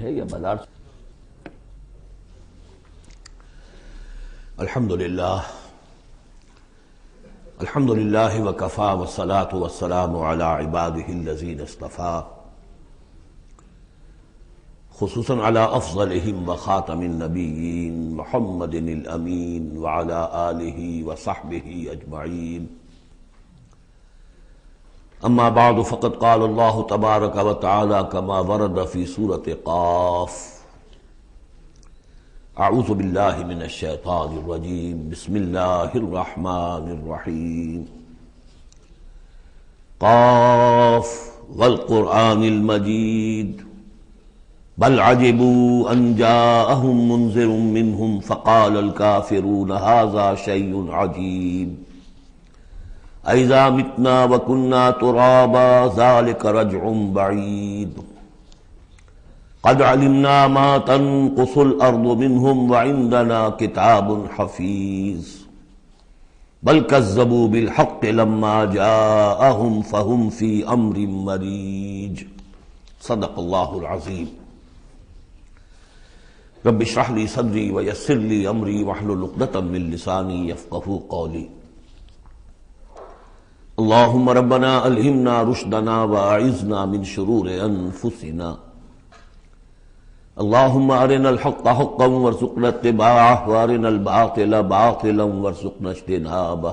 ہے یا بازار سے؟ الحمدللہ وکفی والصلاة والسلام علی عباده الذین اصطفی، خصوصاً علی افضلہم وخاتم النبیین محمد الامین وعلی آلہ وصحبہ اجمعین. اما بعد فقد قال اللہ تبارک وتعالی کما ورد فی سورۃ قاف: اعوذ باللہ من الشیطان الرجیم، بسم اللہ الرحمن الرحیم. قاف والقرآن المجید بل عجبوا ان جاءهم منذر منهم فقال الكافرون هذا شيء عجیب اذا متنا وكنا ترابا ذلك رجع بعید قد علمنا ما تنقص الارض منهم وعندنا كتاب حفیظ بل كذبوا بالحق لما جاءهم فهم في امر مریج. صدق اللہ العظیم. رب اشرح لي صدری ويسر لي امری واحلل عقدۃ من لسانی یفقہوا قولی. اللهم ربنا الہمنا رشدنا واعذنا من شرور انفسنا. اللهم ارنا الحق حقا وارزقنا اتباعه وارنا الباطل باطلا وارزقنا اجتنابه.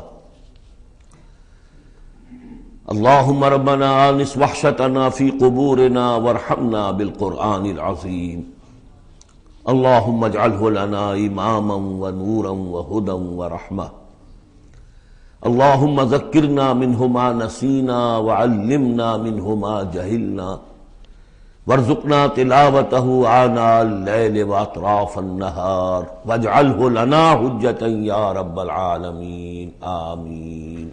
اللهم ربنا آنس وحشتنا في قبورنا وارحمنا بالقرآن العظيم. اللهم اجعله لنا إماما ونورا وهدى ورحمة. اللهم ذكرنا منه ما نسينا وعلمنا منه ما جهلنا وارزقنا تلاوته آناء الليل وأطراف النهار واجعله لنا حجة يا رب العالمين آمين.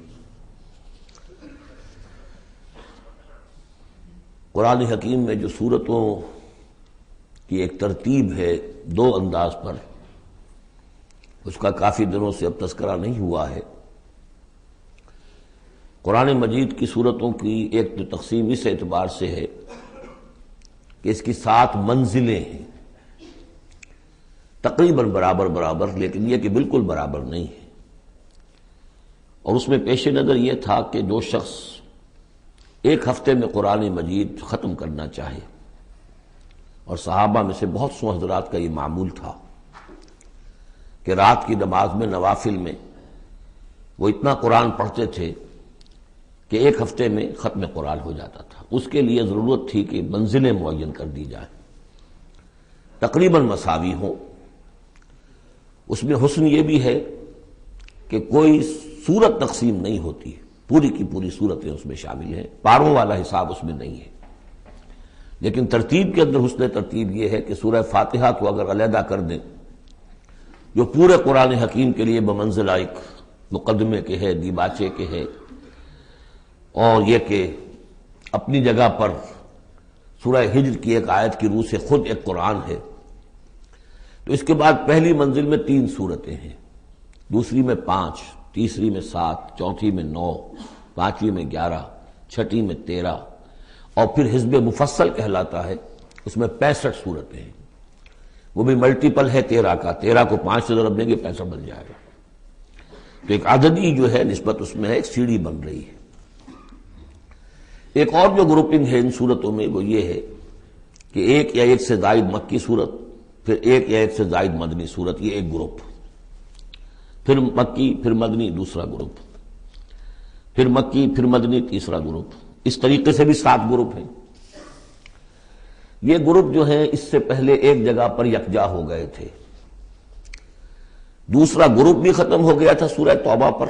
قرآن حکیم میں جو سورتوں کی ایک ترتیب ہے دو انداز پر، اس کا کافی دنوں سے اب تذکرہ نہیں ہوا ہے. قرآن مجید کی سورتوں کی ایک تو تقسیم اس اعتبار سے ہے کہ اس کی 7 منزلیں ہیں، تقریباً برابر، لیکن یہ کہ بالکل برابر نہیں ہے. اور اس میں پیش نظر یہ تھا کہ جو شخص ایک ہفتے میں قرآن مجید ختم کرنا چاہے، اور صحابہ میں سے بہت سو حضرات کا یہ معمول تھا کہ رات کی نماز میں نوافل میں وہ اتنا قرآن پڑھتے تھے کہ ایک ہفتے میں ختم قرآن ہو جاتا تھا. اس کے لیے ضرورت تھی کہ منزلیں معین کر دی جائیں، تقریباً مساوی ہوں. اس میں حسن یہ بھی ہے کہ کوئی سورت تقسیم نہیں ہوتی، پوری کی پوری صورتیں اس میں شامل ہیں، پاروں والا حساب اس میں نہیں ہے. لیکن ترتیب کے اندر حسن ترتیب یہ ہے کہ سورہ فاتحہ کو اگر علیحدہ کر دیں، جو پورے قرآن حکیم کے لیے بمنزلہ ایک مقدمے کے ہے، دیباچے کے ہے، اور یہ کہ اپنی جگہ پر سورہ ہجر کی ایک آیت کی روح سے خود ایک قرآن ہے، تو اس کے بعد پہلی منزل میں 3 سورتیں ہیں، دوسری میں 5، تیسری میں 7، چوتھی میں 9، پانچویں میں 11، چھٹی میں 13، اور پھر حزب مفصل کہلاتا ہے، اس میں 65 سورتیں ہیں. وہ بھی ملٹیپل ہے 13 کا، 13 کو 5 سے ضرب دیں گے 65 بن جائے گا. تو ایک عددی جو ہے نسبت اس میں ہے، ایک سیڑھی بن رہی ہے. ایک اور جو گروپنگ ہے ان صورتوں میں وہ یہ ہے کہ ایک یا ایک سے زائد مکی صورت، پھر ایک یا ایک سے زائد مدنی صورت، یہ ایک گروپ، پھر مکی پھر مدنی دوسرا گروپ، پھر مکی پھر مدنی تیسرا گروپ. اس طریقے سے بھی 7 گروپ ہیں. یہ گروپ جو ہیں اس سے پہلے ایک جگہ پر یکجا ہو گئے تھے. دوسرا گروپ بھی ختم ہو گیا تھا سورہ توبہ پر،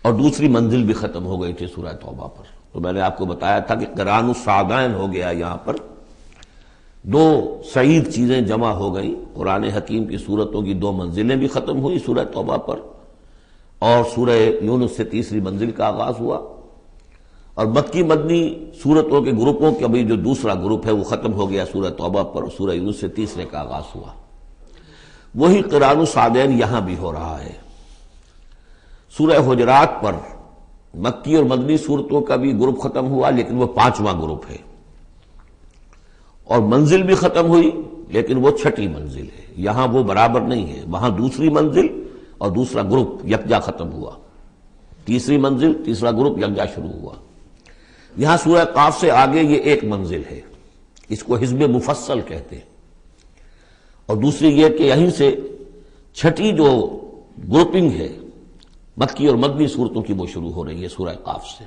اور دوسری منزل بھی ختم ہو گئی تھی سورہ توبہ پر. تو میں نے آپ کو بتایا تھا کہ قران السعدین ہو گیا، یہاں پر 2 سعید چیزیں جمع ہو گئی. قرآن حکیم کی سورتوں کی 2 منزلیں بھی ختم ہوئی سورہ توبہ پر، اور سورہ یونس سے تیسری منزل کا آغاز ہوا. اور مکی مدنی صورتوں کے گروپوں کے ابھی جو دوسرا گروپ ہے وہ ختم ہو گیا سورہ توبہ پر، اور سورہ یونس سے تیسرے کا آغاز ہوا. وہی قرآن السعدین یہاں بھی ہو رہا ہے. سورہ حجرات پر مکی اور مدنی صورتوں کا بھی گروپ ختم ہوا، لیکن وہ 5واں گروپ ہے. اور منزل بھی ختم ہوئی، لیکن وہ چھٹی منزل ہے، یہاں وہ برابر نہیں ہے، وہاں دوسری منزل اور دوسرا گروپ یکجا ختم ہوا، تیسری منزل تیسرا گروپ یکجا شروع ہوا۔ یہاں سورہ قاف سے آگے یہ ایک منزل ہے، اس کو حزب مفصل کہتے ہیں، اور دوسری یہ کہ یہیں سے چھٹی جو گروپنگ ہے مکی اور مدنی صورتوں کی وہ شروع ہو رہی ہے سورہ قاف سے۔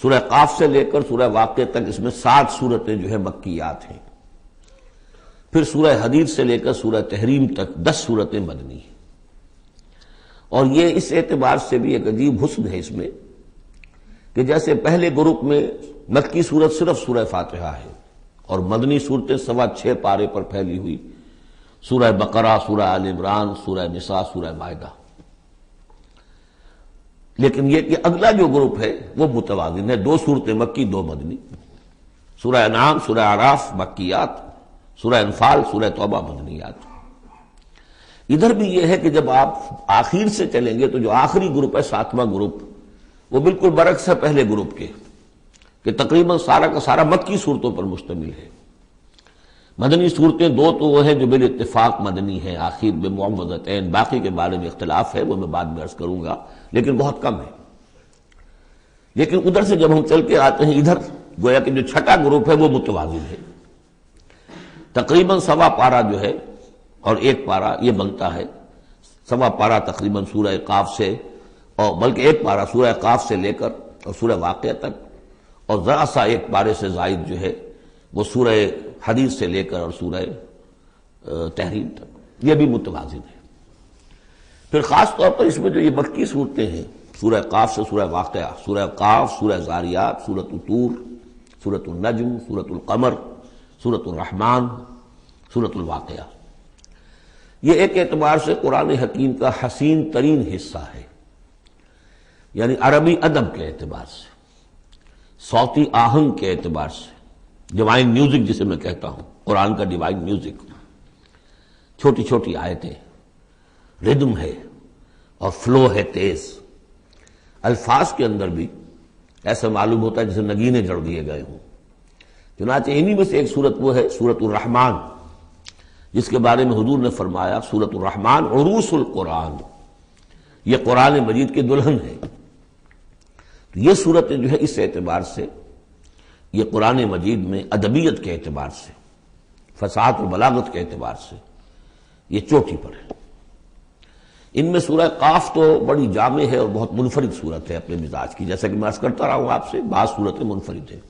سورہ قاف سے لے کر سورہ واقعہ تک اس میں 60 صورتیں جو ہے مکیات ہیں، پھر سورہ حدید سے لے کر سورہ تحریم تک 10 صورتیں مدنی ہیں۔ اور یہ اس اعتبار سے بھی ایک عجیب حسن ہے اس میں کہ جیسے پہلے گروپ میں مکی صورت صرف سورہ فاتحہ ہے اور مدنی صورتیں 6.25 پارے پر پھیلی ہوئی، سورہ بقرہ، سورہ آل عمران، سورہ نساء، سورہ مائدہ۔ لیکن یہ کہ اگلا جو گروپ ہے وہ متوازن ہے، 2 صورتیں مکی 2 مدنی، سورہ انعام، سورہ اعراف مکیات، سورہ انفال، سورہ توبہ مدنیات۔ ادھر بھی یہ ہے کہ جب آپ آخر سے چلیں گے تو جو آخری گروپ ہے 7واں گروپ، وہ بالکل برعکس ہے پہلے گروپ کے، کہ تقریباً سارا کا سارا مکی صورتوں پر مشتمل ہے۔ مدنی صورتیں 2 تو وہ ہیں جو بالاتفاق مدنی ہیں، آخر بمعوذتین، باقی کے بارے میں اختلاف ہے، وہ میں بعد میں عرض کروں گا، لیکن بہت کم ہے۔ لیکن ادھر سے جب ہم چل کے آتے ہیں ادھر، گویا کہ جو چھٹا گروپ ہے وہ متوازن ہے، تقریباً 1.25 پارہ جو ہے اور 1 پارہ یہ بنتا ہے، 1.25 پارہ تقریباً سورہ قاف سے، اور بلکہ 1 پارہ سورہ قاف سے لے کر اور سورہ واقعہ تک، اور ذرا سا 1 پارے سے زائد جو ہے وہ سورہ حدیث سے لے کر اور سورہ تحریم تک، یہ بھی متوازن ہے۔ پھر خاص طور پر اس میں جو یہ مکی صورتیں ہیں، سورہ قاف سے سورہ واقعہ، سورہ قاف، سورہ زاریات، سورۃ الطور، سورۃ النجم، سورۃ القمر، سورۃ الرحمن، سورۃ الواقعہ، یہ ایک اعتبار سے قرآن حکیم کا حسین ترین حصہ ہے، یعنی عربی ادب کے اعتبار سے، صوتی آہنگ کے اعتبار سے، ڈیوائن میوزک جسے میں کہتا ہوں، قرآن کا ڈیوائن میوزک، چھوٹی چھوٹی آیتیں، ردم ہے اور فلو ہے تیز، الفاظ کے اندر بھی ایسا معلوم ہوتا ہے جیسے نگینے جڑ دیے گئے ہوں۔ چنانچہ انہی میں سے ایک صورت وہ ہے سورۃ الرحمن، جس کے بارے میں حضور نے فرمایا سورۃ الرحمن عروس القرآن، یہ قرآن مجید کی دلہن ہے۔ تو یہ صورتیں جو ہے اس اعتبار سے، یہ قرآن مجید میں ادبیت کے اعتبار سے، فصاحت و بلاغت کے اعتبار سے یہ چوٹی پر ہے۔ ان میں سورہ قاف تو بڑی جامع ہے اور بہت منفرد صورت ہے اپنے مزاج کی، جیسا کہ میں عرض کرتا رہا ہوں آپ سے، بعض صورتیں منفرد ہیں،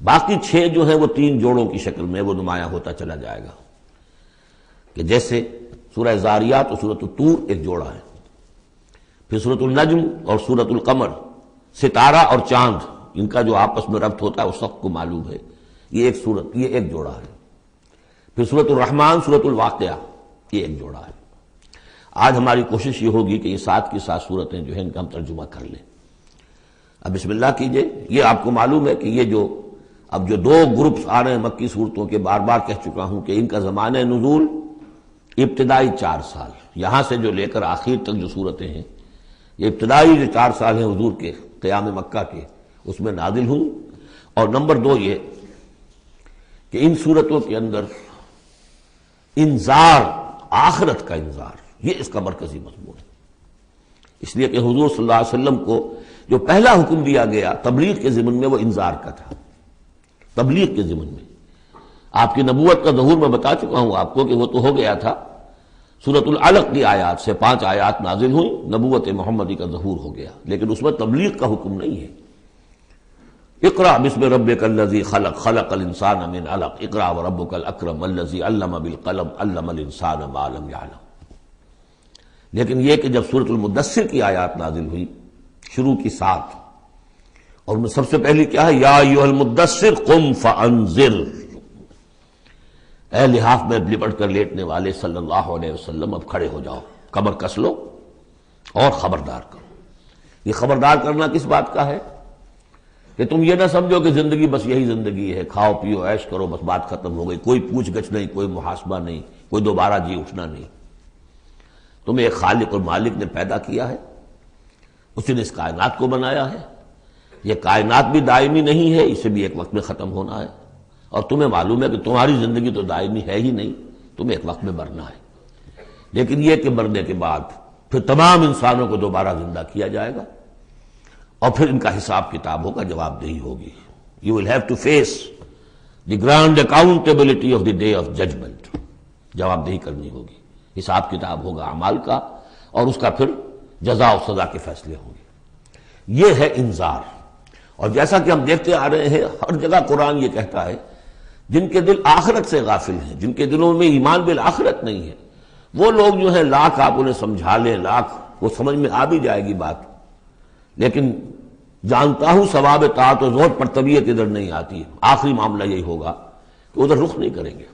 باقی 6 جو ہیں وہ 3 جوڑوں کی شکل میں وہ نمایاں ہوتا چلا جائے گا، کہ جیسے سورہ زاریات اور سورۃ الطور ایک جوڑا ہے، پھر سورۃ النجم اور سورۃ القمر، ستارہ اور چاند، ان کا جو آپس میں ربط ہوتا ہے وہ سب کو معلوم ہے، یہ ایک صورت، یہ ایک جوڑا ہے۔ پھر سورۃ الرحمن، سورۃ الواقعہ، یہ ایک جوڑا ہے۔ آج ہماری کوشش یہ ہوگی کہ یہ 7 کی 7 صورتیں جو ہیں ان کا ہم ترجمہ کر لیں۔ اب بسم اللہ کیجئے۔ یہ آپ کو معلوم ہے کہ یہ جو اب جو 2 گروپس آ رہے ہیں مکی صورتوں کے، بار بار کہہ چکا ہوں کہ ان کا زمانہ نزول ابتدائی 4 سال، یہاں سے جو لے کر آخر تک جو صورتیں ہیں، یہ ابتدائی جو 4 سال ہیں حضور کے قیام مکہ کے، اس میں نازل ہوئی۔ اور نمبر 2 یہ کہ ان صورتوں کے اندر انذار، آخرت کا انذار، یہ اس کا مرکزی مضمون ہے، اس لیے کہ حضور صلی اللہ علیہ وسلم کو جو پہلا حکم دیا گیا تبلیغ کے ضمن میں وہ انذار کا تھا، تبلیغ کے ضمن میں۔ آپ کی نبوت کا ظہور میں بتا چکا ہوں آپ کو کہ وہ تو ہو گیا تھا، سورۃ العلق کی آیات سے 5 آیات نازل ہوئی، نبوت محمدی کا ظہور ہو گیا، لیکن اس میں تبلیغ کا حکم نہیں ہے۔ اقرأ بسم ربک الذی خلق، خلق الانسان من علق، اقرأ وربک الاکرم الذی علم بالقلم، علم الانسان ما لم یعلم۔ لیکن یہ کہ جب سورۃ المدثر کی آیات نازل ہوئی شروع کی 7، اور ان میں سب سے پہلی کیا ہے، یا ایھا المدثر قم فانذر، اے لحاف میں لپٹ کر لیٹنے والے صلی اللہ علیہ وسلم اب کھڑے ہو جاؤ، کمر کس لو اور خبردار کرو۔ یہ خبردار کرنا کس بات کا ہے کہ تم یہ نہ سمجھو کہ زندگی بس یہی زندگی ہے، کھاؤ پیو عیش کرو بس بات ختم ہو گئی، کوئی پوچھ گچھ نہیں، کوئی محاسبہ نہیں، کوئی دوبارہ جی اٹھنا نہیں۔ تمہیں ایک خالق اور مالک نے پیدا کیا ہے، اسی نے اس کائنات کو بنایا ہے، یہ کائنات بھی دائمی نہیں ہے، اسے بھی ایک وقت میں ختم ہونا ہے، اور تمہیں معلوم ہے کہ تمہاری زندگی تو دائمی ہے ہی نہیں، تمہیں ایک وقت میں مرنا ہے، لیکن یہ کہ مرنے کے بعد پھر تمام انسانوں کو دوبارہ زندہ کیا جائے گا اور پھر ان کا حساب کتاب ہوگا، جواب دہی ہوگی. You will have to face the grand accountability of the day of judgment. جواب دہی کرنی ہوگی، حساب کتاب ہوگا اعمال کا، اور اس کا پھر جزا و سزا کے فیصلے ہوں گے. یہ ہے انذار. اور جیسا کہ ہم دیکھتے آ رہے ہیں ہر جگہ قرآن یہ کہتا ہے جن کے دل آخرت سے غافل ہیں، جن کے دلوں میں ایمان بالآخرت نہیں ہے، وہ لوگ جو ہیں لاکھ آپ انہیں سمجھا لیں، لاکھ وہ سمجھ میں آ بھی جائے گی بات، لیکن جانتا ہوں ثواب طاعت و زہد پر طبیعت ادھر نہیں آتی. آخری معاملہ یہی ہوگا کہ ادھر رخ نہیں کریں گے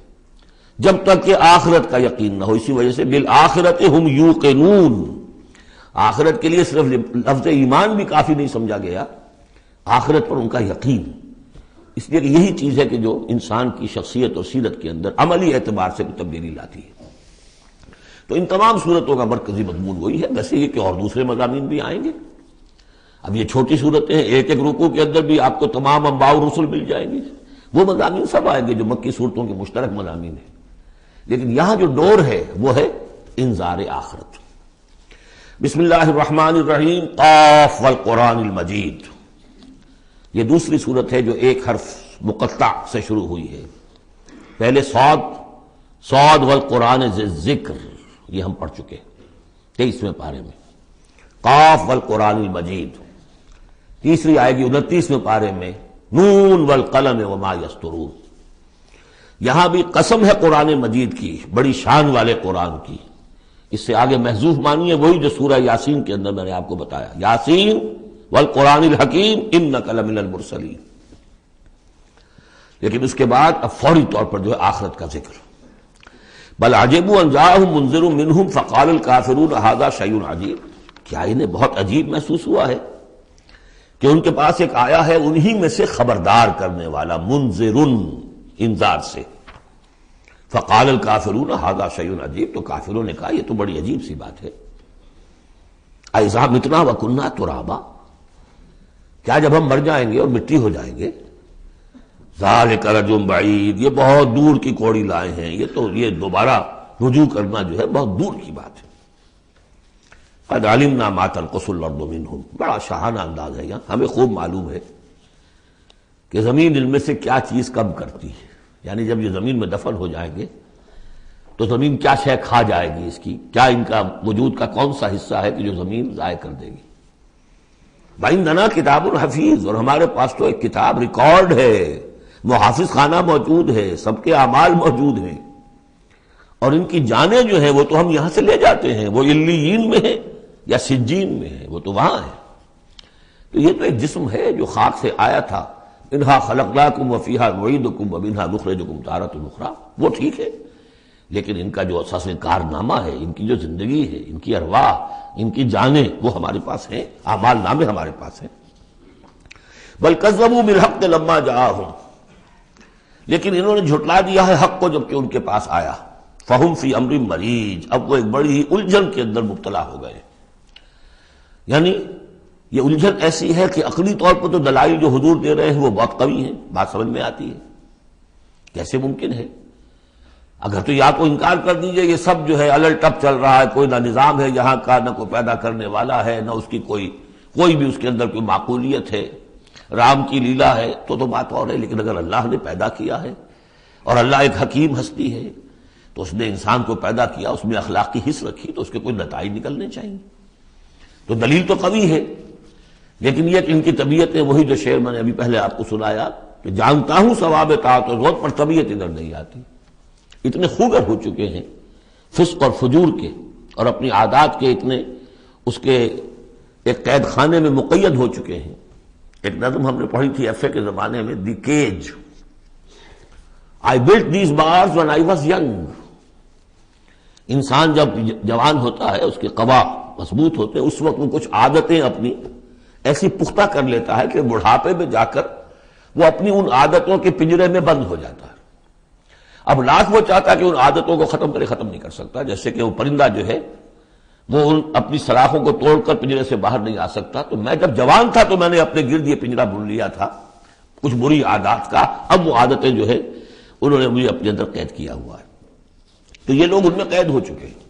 جب تک کہ آخرت کا یقین نہ ہو. اسی وجہ سے بالآخرت ہم یوقنون، آخرت کے لیے صرف لفظ ایمان بھی کافی نہیں سمجھا گیا، آخرت پر ان کا یقین. اس لیے کہ یہی چیز ہے کہ جو انسان کی شخصیت اور سیرت کے اندر عملی اعتبار سے تبدیلی لاتی ہے. تو ان تمام صورتوں کا مرکزی مضمون وہی ہے. ویسے یہ کہ اور دوسرے مضامین بھی آئیں گے. اب یہ چھوٹی صورتیں ہیں، ایک ایک رکوع کے اندر بھی آپ کو تمام انباء و رسل مل جائیں گے، وہ مضامین سب آئیں گے جو مکی صورتوں کے مشترک مضامین ہیں. لیکن یہاں جو ڈور ہے وہ ہے انذار آخرت. بسم اللہ الرحمن الرحیم. قاف والقرآن المجید. یہ دوسری صورت ہے جو ایک حرف مقطع سے شروع ہوئی ہے. پہلے صاد والقرآن ذی الذکر، یہ ہم پڑھ چکے 23ویں پارے میں. قاف والقرآن المجید تیسری آئے گی 29ویں پارے میں. نون والقلم وما یسطرون. یہاں بھی قسم ہے قرآن مجید کی، بڑی شان والے قرآن کی. اس سے آگے محذوف مانی ہے وہی جو سورہ یاسین کے اندر میں نے آپ کو بتایا، یاسین والقرآن الحکیم انک لمن المرسلین. لیکن اس کے بعد اب فوری طور پر جو ہے آخرت کا ذکر. بل عجبوا ان جاءهم منذر منهم فقال الكافرون هذا شيء عجیب. کیا انہیں بہت عجیب محسوس ہوا ہے کہ ان کے پاس ایک آیا ہے انہی میں سے خبردار کرنے والا، منذر انذار سے. فقال الکافرون ھذا شیء عجیب. تو کافروں نے کہا یہ تو بڑی عجیب سی بات ہے. اذا متنا وکنا ترابا، کیا جب ہم مر جائیں گے اور مٹی ہو جائیں گے؟ ذالک رجل بعید، یہ بہت دور کی کوڑی لائے ہیں، یہ دوبارہ رجوع کرنا جو ہے بہت دور کی بات ہے. قد علمنا ما تنقص الارض منهم. بڑا شاہانہ انداز ہے یہاں. ہمیں خوب معلوم ہے کہ زمین ان میں سے کیا چیز کم کرتی ہے. یعنی جب یہ زمین میں دفن ہو جائیں گے تو زمین کیا شے کھا جائے گی، اس کی کیا، ان کا وجود کا کون سا حصہ ہے کہ جو زمین ضائع کر دے گی. وَعِندَنَا کتاب حفیظ، اور ہمارے پاس تو ایک کتاب ریکارڈ ہے، محافظ خانہ موجود ہے، سب کے اعمال موجود ہیں، اور ان کی جانیں جو ہیں وہ تو ہم یہاں سے لے جاتے ہیں، وہ علیین میں ہے یا سجین میں ہے، وہ تو وہاں ہے. تو یہ تو ایک جسم ہے جو خاک سے آیا تھا. انہا خلقناکم وفیہا نعیدکم ومنہا نخرجکم تارۃ اخری. وہ ٹھیک ہے، لیکن ان کا جو اساس کارنامہ ہے، ان کی جو زندگی ہے، ان کی ارواح، ان کی جانیں وہ ہمارے پاس ہیں، اعمال نامے ہمارے پاس ہیں. بل کذبوا بالحق لما جاءہم، لیکن انہوں نے جھٹلا دیا ہے حق کو جب کہ ان کے پاس آیا. فہم فی امر مریج، اب وہ ایک بڑی ہی الجھن کے اندر مبتلا ہو گئے. یعنی یہ الجھن ایسی ہے کہ عقلی طور پر تو دلائل جو حضور دے رہے ہیں وہ بہت قوی ہیں، بات سمجھ میں آتی ہے. کیسے ممکن ہے؟ اگر تو یا تو انکار کر دیجئے یہ سب جو ہے الل ٹپ چل رہا ہے، کوئی نہ نظام ہے یہاں کا، نہ کوئی پیدا کرنے والا ہے، نہ اس کی کوئی بھی اس کے اندر کوئی معقولیت ہے، رام کی لیلا ہے تو بات اور ہے. لیکن اگر اللہ نے پیدا کیا ہے اور اللہ ایک حکیم ہستی ہے تو اس نے انسان کو پیدا کیا، اس میں اخلاق کی حص رکھی، تو اس کے کوئی نتائج نکلنے چاہیے. تو دلیل تو قوی ہے، لیکن یہ کہ ان کی طبیعتیں وہی جو شعر میں نے ابھی پہلے آپ کو سنایا کہ جانتا ہوں ثواب طاعت و زہد پر طبیعت ادھر نہیں آتی. اتنے خوگر ہو چکے ہیں فسق اور فجور کے، اور اپنی عادات کے اتنے اس کے ایک قید خانے میں مقید ہو چکے ہیں. ایک نظم ہم نے پڑھی تھی ایف اے کے زمانے میں، دی cage. I built these bars when I was young. انسان جب جوان ہوتا ہے، اس کے قوا مضبوط ہوتے ہیں، اس وقت وہ کچھ عادتیں اپنی ایسی پختہ کر لیتا ہے کہ بڑھاپے میں جا کر وہ اپنی ان عادتوں کے پنجرے میں بند ہو جاتا ہے. اب لاکھ وہ چاہتا ہے کہ ان عادتوں کو ختم نہیں کر سکتا. جیسے کہ وہ پرندہ جو ہے وہ اپنی سلاخوں کو توڑ کر پنجرے سے باہر نہیں آ سکتا. تو میں جب جوان تھا تو میں نے اپنے گرد یہ پنجرا بن لیا تھا، کچھ بری عادات کا، اب وہ عادتیں جو ہے انہوں نے مجھے اپنے اندر قید کیا ہوا ہے، تو یہ لوگ ان میں قید ہو چکے ہیں۔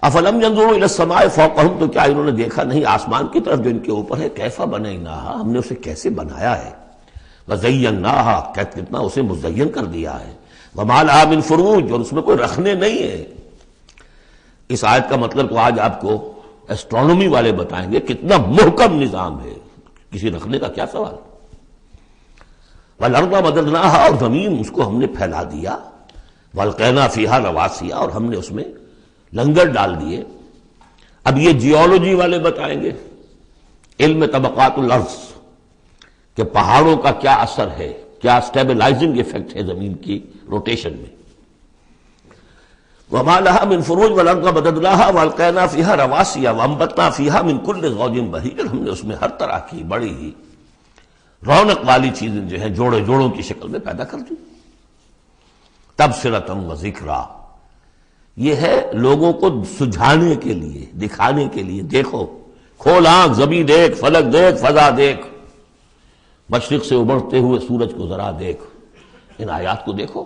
افلم ينظروا الى السماء فوقهم، تو کیا انہوں نے دیکھا نہیں آسمان کی طرف جو ان کے اوپر ہے، کیف بنیناها، ہم نے اسے کیسے بنایا ہے، وزیناها، کتنا اسے مزین کر دیا ہے، وما لها من فروج، اور اس میں کوئی رکھنے نہیں ہے۔ اس آیت کا مطلب تو آج آپ کو ایسٹرونومی والے بتائیں گے، کتنا محکم نظام ہے، کسی رکھنے کا کیا سوال۔ والارض مددناها، اور زمین اس کو ہم نے پھیلا دیا، والقینا فیہا رواسیا، اور ہم نے اس میں لنگر ڈال دیے۔ اب یہ جیولوجی والے بتائیں گے، علم طبقات الارض، کہ پہاڑوں کا کیا اثر ہے، کیا سٹیبلائزنگ ایفیکٹ ہے زمین کی روٹیشن میں۔ وما لها من فروج والارض مددناها والقینا فیہا رواسیا وانبتنا فیہا من کل زوج بہیج، ہم نے اس میں ہر طرح کی بڑی ہی رونق والی چیزیں جو ہیں جوڑے جوڑوں کی شکل میں پیدا کر دی۔ تبصرۃ و ذکریٰ، یہ ہے لوگوں کو سجھانے کے لیے، دکھانے کے لیے، دیکھو، کھول آنکھ، زمین دیکھ، فلک دیکھ، فضا دیکھ، مشرق سے ابھرتے ہوئے سورج کو ذرا دیکھ، ان آیات کو دیکھو۔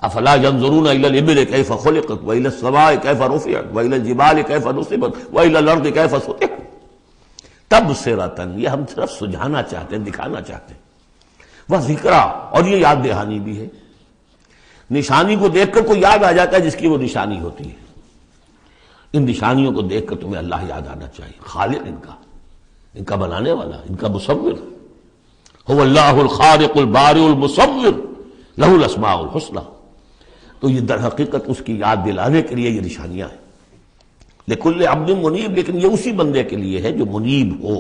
افلا ينظرون الى الابل كيف خلقت والى السماء كيف رفعت والى الجبال كيف نصبت والى الارض كيف سطحت تبصرۃ، یہ ہم صرف سجھانا چاہتے ہیں، دکھانا چاہتے ہیں، وہ ذکرا، اور یہ یاد دہانی بھی ہے۔ نشانی کو دیکھ کر کوئی یاد آ جاتا ہے جس کی وہ نشانی ہوتی ہے، ان نشانیوں کو دیکھ کر تمہیں اللہ یاد آنا چاہیے، خالق ان کا بنانے والا، ان کا مصور، هو اللہ الخالق البارئ المصور لہ الاسماء الحسنی۔ تو یہ در حقیقت اس کی یاد دلانے کے لیے یہ نشانیاں ہیں۔ لکل عبد منیب، لیکن یہ اسی بندے کے لیے ہے جو منیب ہو،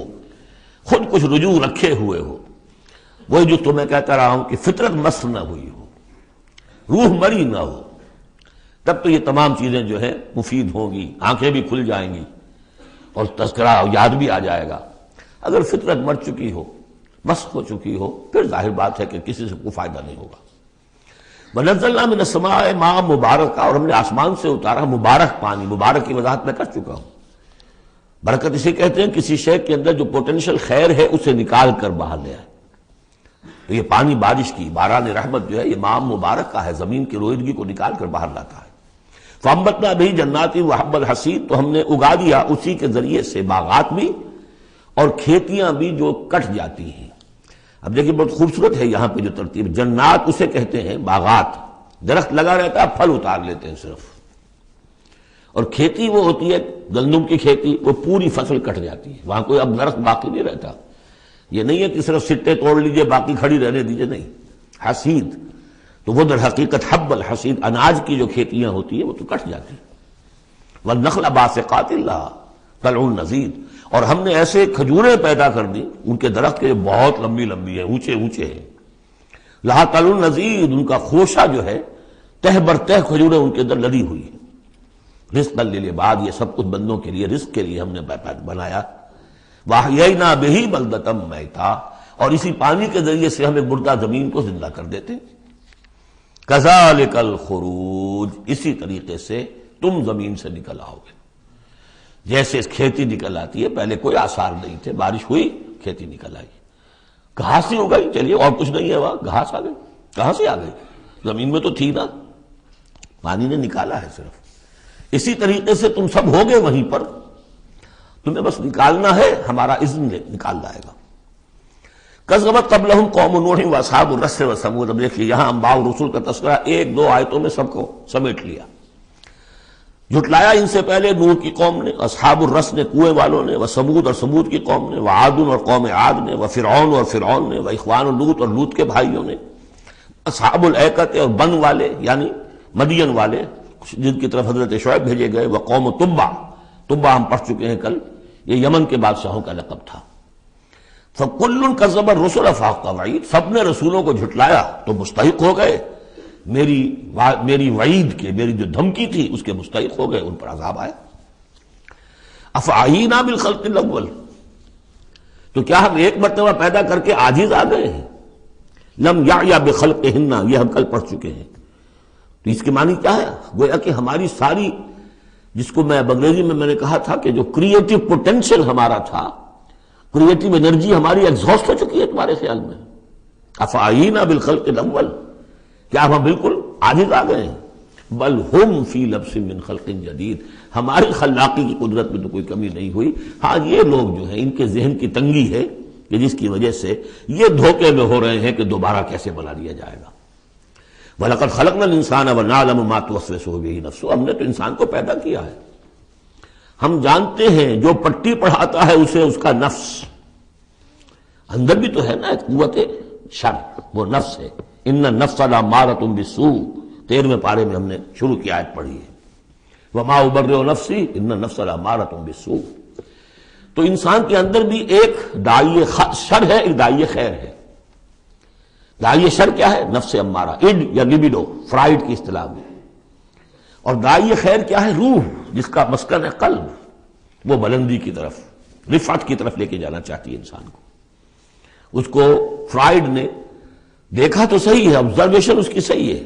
خود کچھ رجوع رکھے ہوئے ہو، وہی جو تمہیں کہتا رہا ہوں کہ فطرت مس نہ ہوئی ہو، روح مری نہ ہو، تب تو یہ تمام چیزیں جو ہے مفید ہوں گی، آنکھیں بھی کھل جائیں گی اور تذکرہ یاد بھی آ جائے گا۔ اگر فطرت مر چکی ہو، مس ہو چکی ہو، پھر ظاہر بات ہے کہ کسی سے کوئی فائدہ نہیں ہوگا۔ وَنَزَّلْنَا مِنَ السَّمَاءِ مَاءً مُبَارَكًا، اور ہم نے آسمان سے اتارا مبارک پانی، مبارک کی وضاحت میں کر چکا ہوں۔ برکت اسے کہتے ہیں کسی شے کے اندر جو پوٹینشیل خیر ہے اسے نکال کر باہر لے آئے۔ تو یہ پانی بارش کی، باران رحمت جو ہے، یہ ماء مبارک کا ہے، زمین کی روئیدگی کو نکال کر باہر لاتا ہے۔ فَأَنبَتْنَا بِهِ جَنَّاتٍ وَحَبَّ الْحَصِيدِ، تو ہم نے اگا دیا اسی کے ذریعے سے باغات بھی اور کھیتیاں بھی جو کٹ جاتی ہیں۔ اب دیکھیے بہت خوبصورت ہے یہاں پہ جو ترتیب، جنات اسے کہتے ہیں باغات، درخت لگا رہتا ہے، پھل اتار لیتے ہیں صرف، اور کھیتی وہ ہوتی ہے گندم کی کھیتی، وہ پوری فصل کٹ جاتی ہے، وہاں کوئی اب درخت باقی نہیں رہتا۔ یہ نہیں ہے کہ صرف سٹے توڑ لیجئے باقی کھڑی رہنے دیجئے، نہیں، حصید تو وہ در حقیقت حب الحصید، اناج کی جو کھیتیاں ہوتی ہیں وہ تو کٹ جاتی ہیں۔ والنخل باسقات لها طلع نضید، اور ہم نے ایسے کھجوریں پیدا کر دی، ان کے درخت کے بہت لمبی لمبی ہیں، اونچے اونچے ہیں، لہا طلع نضید، ان کا خوشہ جو ہے تہ بر تہ کھجوریں ان کے اندر لدی ہوئی ہیں۔ رزقا للعباد، یہ سب کچھ بندوں کے لیے، رزق کے لیے ہم نے بنایا۔ وَأَحْيَيْنَا بِهِ بَلْدَةً مَيْتًا، اور اسی پانی کے ذریعے سے ہمیں مردہ زمین کو زندہ کر دیتے۔ كَذَلِكَ الْخُرُوجُ، اسی طریقے سے تم زمین سے نکل آؤ گے، جیسے کھیتی نکل آتی ہے، پہلے کوئی آثار نہیں تھے، بارش ہوئی کھیتی نکل آئی، گھاس ہی اگائی، چلیے اور کچھ نہیں ہے، وہاں گھاس آ گئی، کہاں سے آ گئی؟ زمین میں تو تھی نا، پانی نے نکالا ہے صرف۔ اسی طریقے سے تم سب ہوگے وہیں پر، تمہیں بس نکالنا ہے، ہمارا اذن نکال لائے گا۔ کذبت قبلہم قوم نوح واصحاب الرس وثمود، اب دیکھیے یہاں انباء رسول کا تذکرہ ایک دو آیتوں میں سب کو سمیٹ لیا۔ جھٹلایا ان سے پہلے نوح کی قوم نے، اصحاب الرس نے، کنویں والوں نے، وثمود اور ثمود کی قوم نے، وعاد اور قوم عاد نے، وفرعون اور فرعون نے، واخوان لوط اور لوط کے بھائیوں نے، اصحاب الایکۃ اور بن والے یعنی مدین والے جن کی طرف حضرت شعیب بھیجے گئے، وقوم تبع، تبع ہم پڑھ چکے ہیں کل، یہ یمن کے بادشاہوں کا لقب تھا۔ فَكُلٌّ كَذَّبَ الرُّسُلَ فَحَقَّ وَعِيدِ، سب نے رسولوں کو جھٹلایا تو مستحق ہو گئے میری وعید کے، میری جو دھمکی تھی اس کے مستحق ہو گئے، ان پر عذاب آیا۔ أَفَعَيِينَا بِالْخَلْقِ الْأَوَّلِ، تو کیا ہم ایک مرتبہ پیدا کر کے عاجز آ گئے ہیں؟ لم یعیا بخلقہن، یہ ہم کل پڑھ چکے ہیں۔ تو اس کے معنی کیا ہے؟ گویا کہ ہماری ساری، جس کو میں انگریزی میں نے کہا تھا کہ جو کریٹو پوٹینشیل ہمارا تھا، کریٹو انرجی ہماری ایگزاسٹ ہو چکی ہے تمہارے خیال میں، افعینا بالخلق الاول، کیا ہم بالکل عاجز آ گئے ہیں؟ بل ہم فی لبس من خلق جدید، ہماری خلاقی کی قدرت میں تو کوئی کمی نہیں ہوئی، ہاں یہ لوگ جو ہیں ان کے ذہن کی تنگی ہے کہ جس کی وجہ سے یہ دھوکے میں ہو رہے ہیں کہ دوبارہ کیسے بنا لیا جائے گا۔ وَلَقَدْ خَلَقْنَا الْإِنسَانَ وَنَعْلَمُ مَا تُوَسْوِسُ بِهِ نَفْسُهُ، ہم نے تو انسان کو پیدا کیا ہے، ہم جانتے ہیں جو پٹی پڑھاتا ہے اسے اس کا نفس، اندر بھی تو ہے نا ایک قوت شر، وہ نفس ہے، ان النفس لامارۃ بالسوء، 13ویں پارے میں ہم نے شروع کی آیت پڑھی ہے، وما ابرئ نفسی ان النفس لامارۃ بالسوء۔ تو انسان کے اندر بھی ایک داعی شر ہے، ایک داعی خیر ہے۔ داعی شر کیا ہے؟ نفس امارہ، اڈ یا لبیڈو فرائڈ کی اصطلاح میں، اور داعی خیر کیا ہے؟ روح، جس کا مسکن ہے قلب، وہ بلندی کی طرف، رفعت کی طرف لے کے جانا چاہتی ہے انسان کو۔ اس کو فرائڈ نے دیکھا تو صحیح ہے، آبزرویشن اس کی صحیح ہے،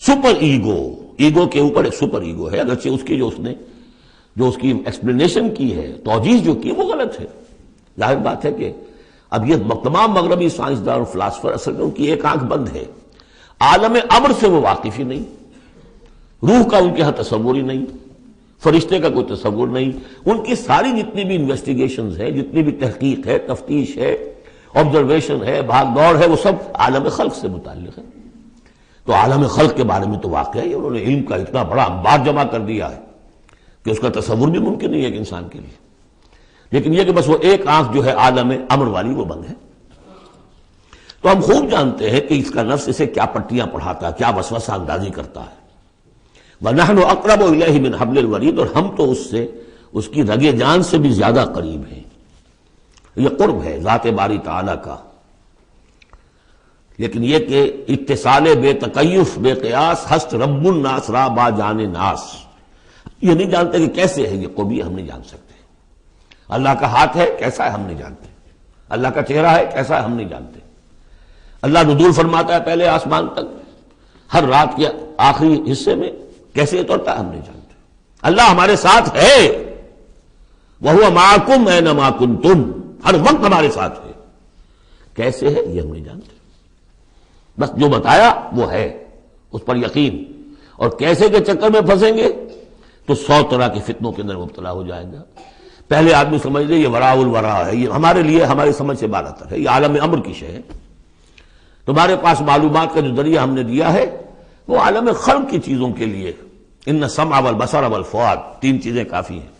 سپر ایگو، ایگو کے اوپر ایک سپر ایگو ہے، اگرچہ اس کی جو اس کی ایکسپلینیشن کی ہے، توجیہ جو کی وہ غلط ہے۔ ظاہر بات ہے کہ اب یہ تمام مغربی سائنسدان اور فلاسفر اصل میں ان کی ایک آنکھ بند ہے، عالم امر سے وہ واقف ہی نہیں، روح کا ان کے ہاں تصور ہی نہیں، فرشتے کا کوئی تصور نہیں، ان کی ساری جتنی بھی انویسٹیگیشنز ہے، جتنی بھی تحقیق ہے، تفتیش ہے، آبزرویشن ہے، بھاگ دوڑ ہے، وہ سب عالم خلق سے متعلق ہے۔ تو عالم خلق کے بارے میں تو واقعہ ہے انہوں نے علم کا اتنا بڑا انبار جمع کر دیا ہے کہ اس کا تصور بھی ممکن نہیں ہے ایک انسان کے لیے، لیکن یہ کہ بس وہ ایک آنکھ جو ہے عالم امر والی وہ بند ہے۔ تو ہم خوب جانتے ہیں کہ اس کا نفس اسے کیا پٹیاں پڑھاتا ہے، کیا وسوسہ اندازی کرتا ہے۔ وَنَحْنُ أَقْرَبُ إِلَيْهِ مِنْ حَبْلِ الْوَرِيدِ، اور ہم تو اس سے، اس کی رگ جان سے بھی زیادہ قریب ہیں۔ یہ قرب ہے ذات باری تعالی کا، لیکن یہ کہ اتصال بے تکیف بے قیاس ہست رب الناس را با جان ناس، یہ نہیں جانتے کہ کیسے ہے یہ قرب، ہم نہیں جان سکتے۔ اللہ کا ہاتھ ہے کیسا ہے ہم نہیں جانتے، اللہ کا چہرہ ہے کیسا ہے ہم نہیں جانتے، اللہ نزول فرماتا ہے پہلے آسمان تک ہر رات کے آخری حصے میں، کیسے اترتا ہے ہم نہیں جانتے۔ اللہ ہمارے ساتھ ہے، وَهُوَ مَعَكُمْ أَيْنَمَا كُنتُمْ، ہر وقت ہمارے ساتھ ہے، کیسے ہے یہ ہم نہیں جانتے، بس جو بتایا وہ ہے، اس پر یقین، اور کیسے کے چکر میں پھنسیں گے تو 100 طرح کے فتنوں کے اندر مبتلا ہو جائیں گا۔ پہلے آدمی سمجھ لے یہ وراء الورا ہے، یہ ہمارے لیے ہماری سمجھ سے بالاتر ہے، یہ عالم امر کی شے ہے۔ تمہارے پاس معلومات کا جو ذریعہ ہم نے دیا ہے وہ عالم خلق کی چیزوں کے لیے، ان السمع والبصر والفؤاد، 3 چیزیں کافی ہیں۔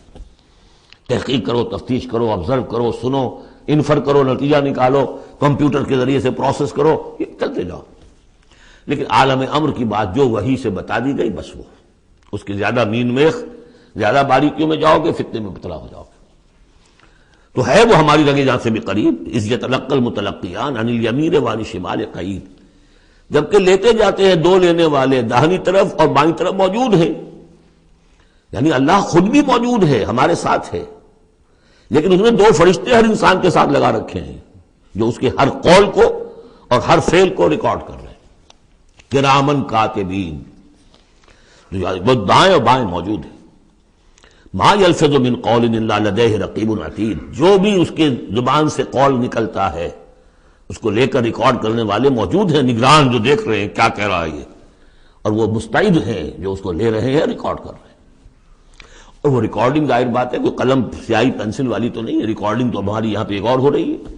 تحقیق کرو، تفتیش کرو، آبزرو کرو، سنو، انفر کرو، نتیجہ نکالو، کمپیوٹر کے ذریعے سے پروسیس کرو، یہ چلتے جاؤ۔ لیکن عالم امر کی بات جو وحی سے بتا دی گئی بس وہ، اس کی زیادہ مین میخ، زیادہ باریکیوں میں جاؤ گے فتنے میں مبتلا ہو جاؤ گے۔ تو ہے وہ ہماری رگ جان سے بھی قریب، اذ یتلقی المتلقیان عن الیمین وعن الشمال قعید، جبکہ لیتے جاتے ہیں دو لینے والے داہنی طرف اور بائیں طرف موجود ہیں، یعنی اللہ خود بھی موجود ہے، ہمارے ساتھ ہے، لیکن اس نے 2 فرشتے ہر انسان کے ساتھ لگا رکھے ہیں جو اس کے ہر قول کو اور ہر فعل کو ریکارڈ کر رہے ہیں، کرامن کاتبین، جو دائیں اور بائیں موجود ہیں۔ ما یلفظ من قول الا لدیہ رقیب عتید، جو بھی اس کے زبان سے قول نکلتا ہے اس کو لے کر ریکارڈ کرنے والے موجود ہیں، نگران جو دیکھ رہے ہیں کیا کہہ رہا ہے یہ، اور وہ مستعد ہیں جو اس کو لے رہے ہیں، ریکارڈ کر رہے ہیں۔ اور وہ ریکارڈنگ ظاہر بات ہے کوئی قلم سیاہی پینسل والی تو نہیں ہے، ریکارڈنگ تو ہماری یہاں پہ ایک اور ہو رہی ہے۔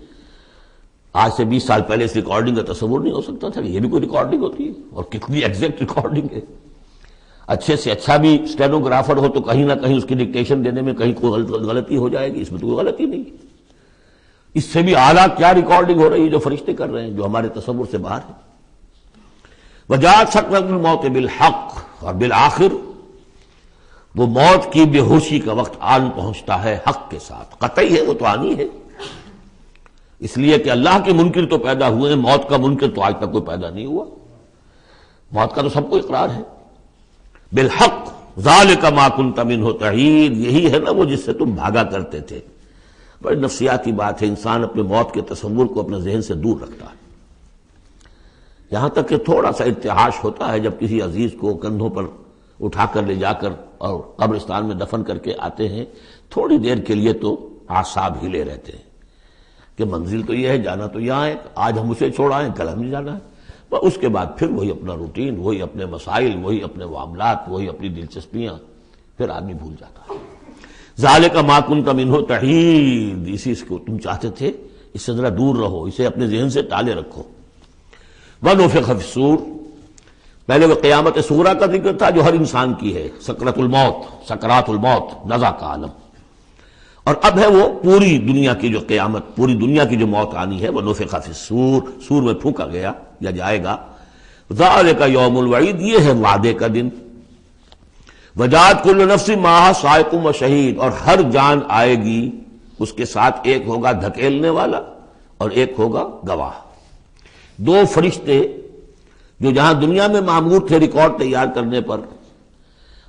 آج سے 20 سال پہلے اس ریکارڈنگ کا تصور نہیں ہو سکتا تھا کہ یہ بھی کوئی ریکارڈنگ ہوتی ہے، اور کتنی ایگزیکٹ ریکارڈنگ ہے۔ اچھے سے اچھا بھی اسٹینوگرافر ہو تو کہیں نہ کہیں اس کی ڈکٹیشن دینے میں کہیں کوئی غلطی ہو جائے گی، اس میں تو کوئی غلطی نہیں۔ اس سے بھی اعلیٰ کیا ریکارڈنگ ہو رہی ہے جو فرشتے کر رہے ہیں، جو ہمارے تصور سے باہر ہے۔ وجاءت سکرۃ الموت بالحق، اور بالآخر وہ موت کی بے ہوشی کا وقت آن پہنچتا ہے حق کے ساتھ، قطعی ہے وہ تو آنی ہے، اس لیے کہ اللہ کے منکر تو پیدا ہوئے ہیں، موت کا منکر تو آج تک کوئی پیدا نہیں ہوا۔ موت کا تو سب کو اقرار ہے۔ بالحق ذالک ما کنت منہ تحید، یہی ہے نا وہ جس سے تم بھاگا کرتے تھے۔ بڑی نفسیاتی بات ہے، انسان اپنے موت کے تصور کو اپنے ذہن سے دور رکھتا ہے، یہاں تک کہ تھوڑا سا ارتعاش ہوتا ہے جب کسی عزیز کو کندھوں پر اٹھا کر لے جا کر اور قبرستان میں دفن کر کے آتے ہیں، تھوڑی دیر کے لیے تو اعصاب ہلے رہتے ہیں، کہ منزل تو یہ ہے، جانا تو یہاں ہے، آج ہم اسے چھوڑ آئے، کل ہمیں جانا ہے، پر اس کے بعد پھر وہی اپنا روٹین، وہی اپنے مسائل، وہی اپنے معاملات، وہی اپنی دلچسپیاں، پھر آدمی بھول جاتا ہے۔ ذالک ما کنت منہ تحید، اسی کو تم چاہتے تھے، اس سے ذرا دور رہو، اسے اپنے ذہن سے ٹالے رکھو۔ ونفخ فی الصور، پہلے وہ قیامت صغریٰ کا ذکر تھا جو ہر انسان کی ہے، سکرات الموت، سکرات الموت، نزع کا عالم، اور اب ہے وہ پوری دنیا کی جو قیامت، پوری دنیا کی جو موت آنی ہے، ونفخ فی الصور، سور میں پھونکا گیا یا جائے گا۔ ذالک یوم الوعید، یہ ہے وعدے کا دن۔ وجاءت کل نفس معہا سائق و شہید، اور ہر جان آئے گی، اس کے ساتھ ایک ہوگا دھکیلنے والا اور ایک ہوگا گواہ۔ دو فرشتے جو جہاں دنیا میں مامور تھے ریکارڈ تیار کرنے پر،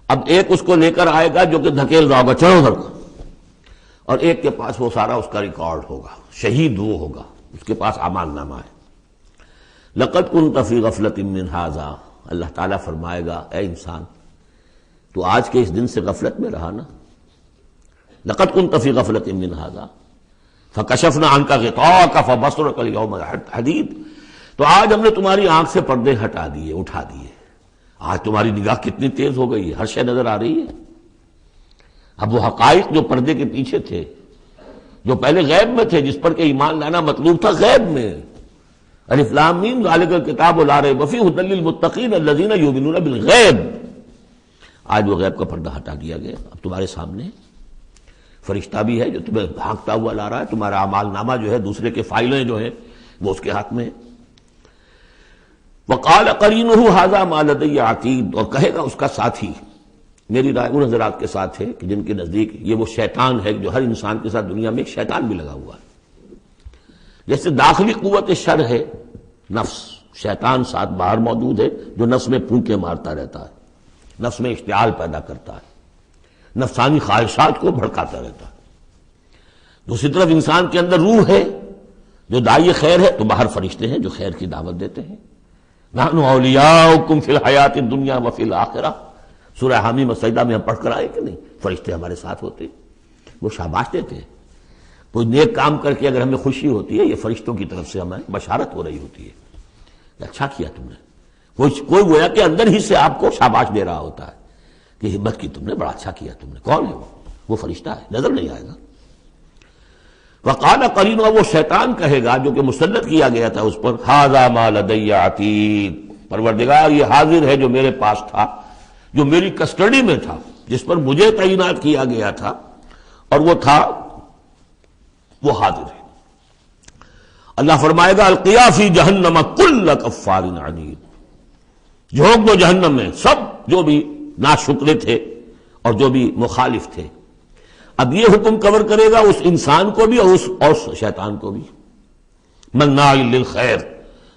اب ایک اس کو لے کر آئے گا جو کہ دھکیل رہا ہوگا، چلو ادھر، اور ایک کے پاس وہ سارا اس کا ریکارڈ ہوگا، شہید وہ ہوگا، اس کے پاس اعمال نامہ ہے۔ لقد كنت في غفلة من هذا، اللہ تعالیٰ فرمائے گا اے انسان تو آج کے اس دن سے غفلت میں رہا نا، لقد كنت في غفلة من هذا فكشفنا عنك غطاءك فبصرك اليوم حديد، تو آج ہم نے تمہاری آنکھ سے پردے ہٹا دیے، اٹھا دیے، آج تمہاری نگاہ کتنی تیز ہو گئی ہے، ہر شے نظر آ رہی ہے۔ اب وہ حقائق جو پردے کے پیچھے تھے، جو پہلے غیب میں تھے، جس پر کہ ایمان لانا مطلوب تھا غیب میں، الف لام میم ذالک الکتاب لا ریب فیہ ھدی للمتقین الذین یؤمنون بالغیب، آج وہ غیب کا پردہ ہٹا دیا گیا، اب تمہارے سامنے فرشتہ بھی ہے جو تمہیں بھانکتا ہوا لا رہا ہے، تمہارا اعمال نامہ جو ہے، دوسرے کے فائلیں جو ہیں وہ اس کے ہاتھ میں ہے۔ وقال قرینہ ھذا ما لدی عتید، اور کہے گا اس کا ساتھی، میری رائے ان حضرات کے ساتھ ہے کہ جن کے نزدیک یہ وہ شیطان ہے جو ہر انسان کے ساتھ دنیا میں ایک شیطان بھی لگا ہوا ہے، جیسے داخلی قوت شر ہے نفس، شیطان ساتھ باہر موجود ہے جو نفس میں پھونکے مارتا رہتا ہے، نفس میں اشتعال پیدا کرتا ہے، نفسانی خواہشات کو بھڑکاتا رہتا ہے۔ دوسری طرف انسان کے اندر روح ہے جو داعی خیر ہے، تو باہر فرشتے ہیں جو خیر کی دعوت دیتے ہیں۔ نحن اولیاؤکم فی الحیات الدنیا وفی الآخرہ، سورہ حامیم السجدہ میں ہم پڑھ کر آئے کہ نہیں، فرشتے ہمارے ساتھ ہوتے، وہ شاباش دیتے ہیں۔ کوئی نیک کام کر کے اگر ہمیں خوشی ہوتی ہے، یہ فرشتوں کی طرف سے ہمیں بشارت ہو رہی ہوتی ہے کہ اچھا کیا تم نے، کوئی گویا کہ اندر ہی سے آپ کو شاباش دے رہا ہوتا ہے کہ ہمت کی تم نے، بڑا اچھا کیا تم نے۔ کون ہے وہ فرشتہ ہے، نظر نہیں آئے گا۔ وقال قرین، وہ شیطان کہے گا جو کہ مسلط کیا گیا تھا اس پر، ھذا ما لدی عتید، پروردگار یہ حاضر ہے جو میرے پاس تھا، جو میری کسٹڈی میں تھا، جس پر مجھے تعینات کیا گیا تھا، اور وہ تھا، وہ حاضر ہے۔ اللہ فرمائے گا القیا فی جہنم کل کفار عنید، جھونک دو جہنم میں سب جو بھی ناشکرے تھے اور جو بھی مخالف تھے۔ اب یہ حکم کور کرے گا اس انسان کو بھی اور اس شیطان کو بھی۔ مناع للخیر،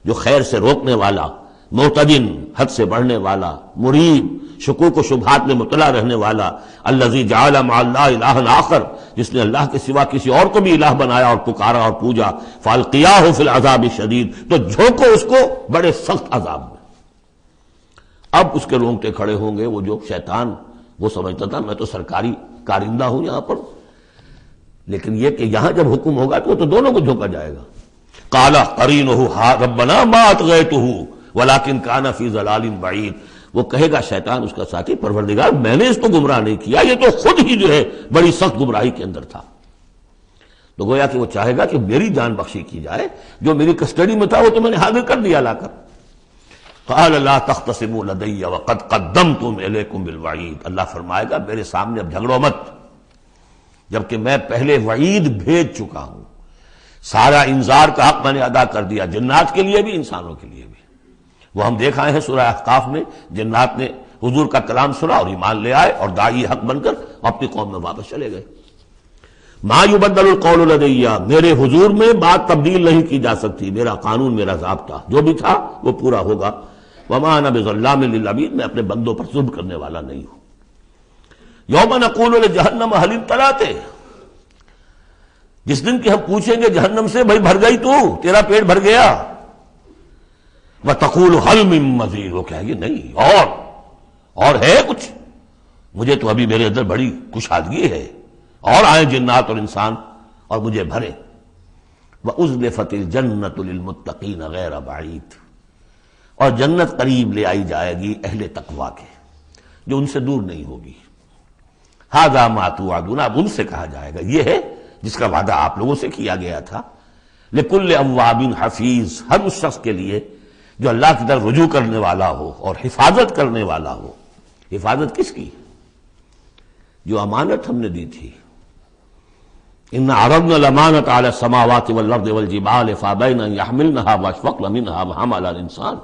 جو خیر سے روکنے والا، معتدن، حد سے بڑھنے والا، مریب، شکوک و شبہات میں مبتلا رہنے والا، الذی جعل مع اللہ الہا آخر، جس نے اللہ کے سوا کسی اور کو بھی الہ بنایا اور پکارا اور پوجا، فالقیاہ فی العذاب الشدید، تو جھونکو اس کو بڑے سخت عذاب میں۔ اب اس کے رونگٹے کھڑے ہوں گے، وہ جو شیطان، وہ سمجھتا تھا میں تو سرکاری کارندہ ہوں یہاں پر، لیکن یہ کہ یہاں جب حکم ہوگا تو وہ تو دونوں کو جھونکا جائے گا۔ قال قرینہ ربنا ما اطغیتہ ولکن کان فی ضلال بعید، وہ کہے گا شیطان اس کا ساتھی، پروردگار میں نے اس کو گمراہ نہیں کیا، یہ تو خود ہی جو ہے بڑی سخت گمراہی کے اندر تھا۔ تو گویا کہ وہ چاہے گا کہ میری جان بخشی کی جائے، جو میری کسٹڈی میں تھا وہ تو میں نے حاضر کر دیا لا کر۔ قال لا تختصموا لدی وقد قدمتم الیکم بالوعید، اللہ فرمائے گا میرے سامنے اب جھگڑو مت، جبکہ میں پہلے وعید بھیج چکا ہوں، سارا انذار کا حق میں نے ادا کر دیا، جنات کے لیے بھی انسانوں کے لیے بھی۔ وہ ہم دیکھ آئے ہیں سورہ احقاف میں، جنات نے حضور کا کلام سنا اور ایمان لے آئے اور داعی حق بن کر اپنی قوم میں واپس چلے گئے۔ ما یبدل القول لدی، میرے حضور میں بات تبدیل نہیں کی جا سکتی، میرا قانون، میرا ضابطہ جو بھی تھا وہ پورا ہوگا۔ وما انا بظلام للعبید، میں اپنے بندوں پر ظلم کرنے والا نہیں ہوں۔ یوم نقول لجہنم هل امتلأت، جس دن کہ ہم پوچھیں گے جہنم سے بھائی بھر گئی تو، تیرا پیٹ بھر گیا؟ وتقول هل من مزید، وہ کہے گی نہیں اور ہے کچھ، مجھے تو ابھی میرے اندر بڑی کشادگی ہے، اور آئیں جنات اور انسان اور مجھے بھرے۔ وَأُزْلِفَتِ الْجَنَّةُ لِلْمُتَّقِينَ غَيْرَ بَعِيدٍ، اور جنت قریب لے آئی جائے گی اہل تقویٰ کے، جو ان سے دور نہیں ہوگی۔ هَذَا مَا تُوعَدُونَ، اب ان سے کہا جائے گا یہ ہے جس کا وعدہ آپ لوگوں سے کیا گیا تھا۔ لِكُلِّ أَوَّابٍ حَفِيظٍ، ہر اس شخص کے لیے جو اللہ کی طرف رجوع کرنے والا ہو اور حفاظت کرنے والا ہو۔ حفاظت کس کی؟ جو امانت ہم نے دی تھی۔ إِنَّ عَرَضْنَا الْأَمَانَةَ عَلَى السَّمَاوَاتِ وَالْأَرْضِ وَالْجِبَالِ فَأَبَيْنَ أَن يَحْمِلْنَهَا وَأَشْفَقْنَ مِنْهَا وَحَمَلَهَا الْإِنسَانُ،